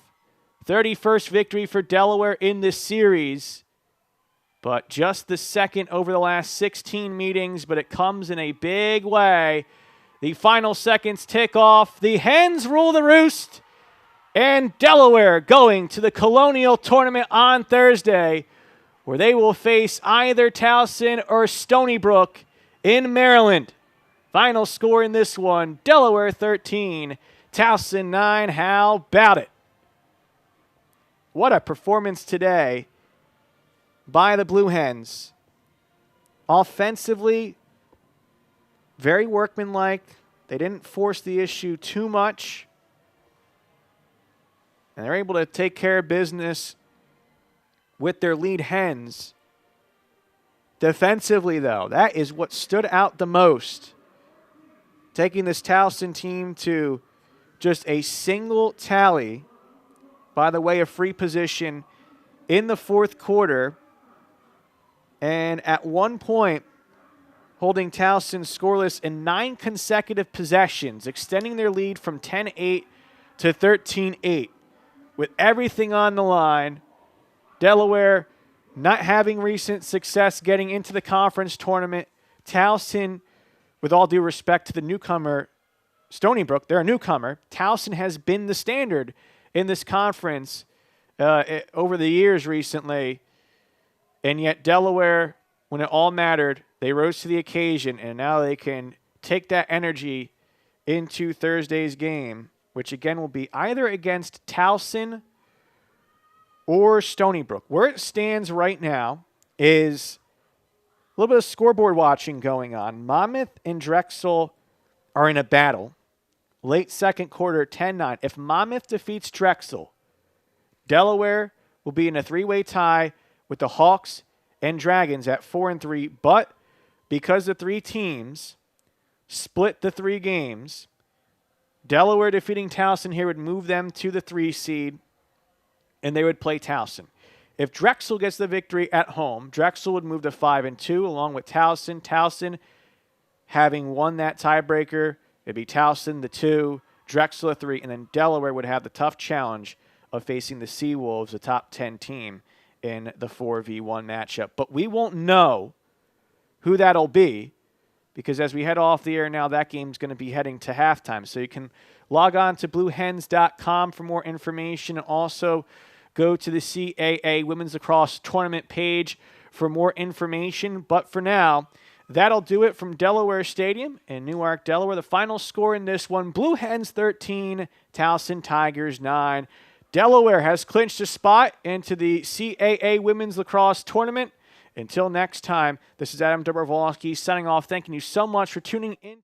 31st victory for Delaware in this series, but just the second over the last 16 meetings, but it comes in a big way. The final seconds tick off. The hens rule the roost, and Delaware going to the Colonial tournament on Thursday, where they will face either Towson or Stony Brook in Maryland. Final score in this one, Delaware 13, Towson 9. How about it? What a performance today by the Blue Hens. Offensively, very workmanlike. They didn't force the issue too much. And they're able to take care of business with their lead hens. Defensively, though, that is what stood out the most. Taking this Towson team to just a single tally by the way of free position in the fourth quarter. And at one point, holding Towson scoreless in 9 consecutive possessions, extending their lead from 10-8 to 13-8. With everything on the line, Delaware not having recent success getting into the conference tournament. Towson, with all due respect to the newcomer, Stony Brook, they're a newcomer. Towson has been the standard in this conference over the years recently. And yet Delaware, when it all mattered, they rose to the occasion, and now they can take that energy into Thursday's game, which again will be either against Towson or Stony Brook. Where it stands right now is a little bit of scoreboard watching going on. Monmouth and Drexel are in a battle. Late second quarter, 10-9. If Monmouth defeats Drexel, Delaware will be in a three-way tie with the Hawks and Dragons at 4-3. But because the three teams split the 3 games, Delaware defeating Towson here would move them to the 3 seed, and they would play Towson. If Drexel gets the victory at home, Drexel would move to 5-2 along with Towson. Towson having won that tiebreaker, it'd be Towson the 2, Drexel the 3, and then Delaware would have the tough challenge of facing the Seawolves, a top 10 team, in the 4v1 matchup. But we won't know who that'll be because as we head off the air now, that game's going to be heading to halftime. So you can log on to bluehens.com for more information, and also go to the CAA Women's Lacrosse Tournament page for more information. But for now, that'll do it from Delaware Stadium in Newark, Delaware. The final score in this one, Blue Hens 13, Towson Tigers 9. Delaware has clinched a spot into the CAA Women's Lacrosse Tournament. Until next time, this is Adam Dobrovolsky signing off. Thanking you so much for tuning in.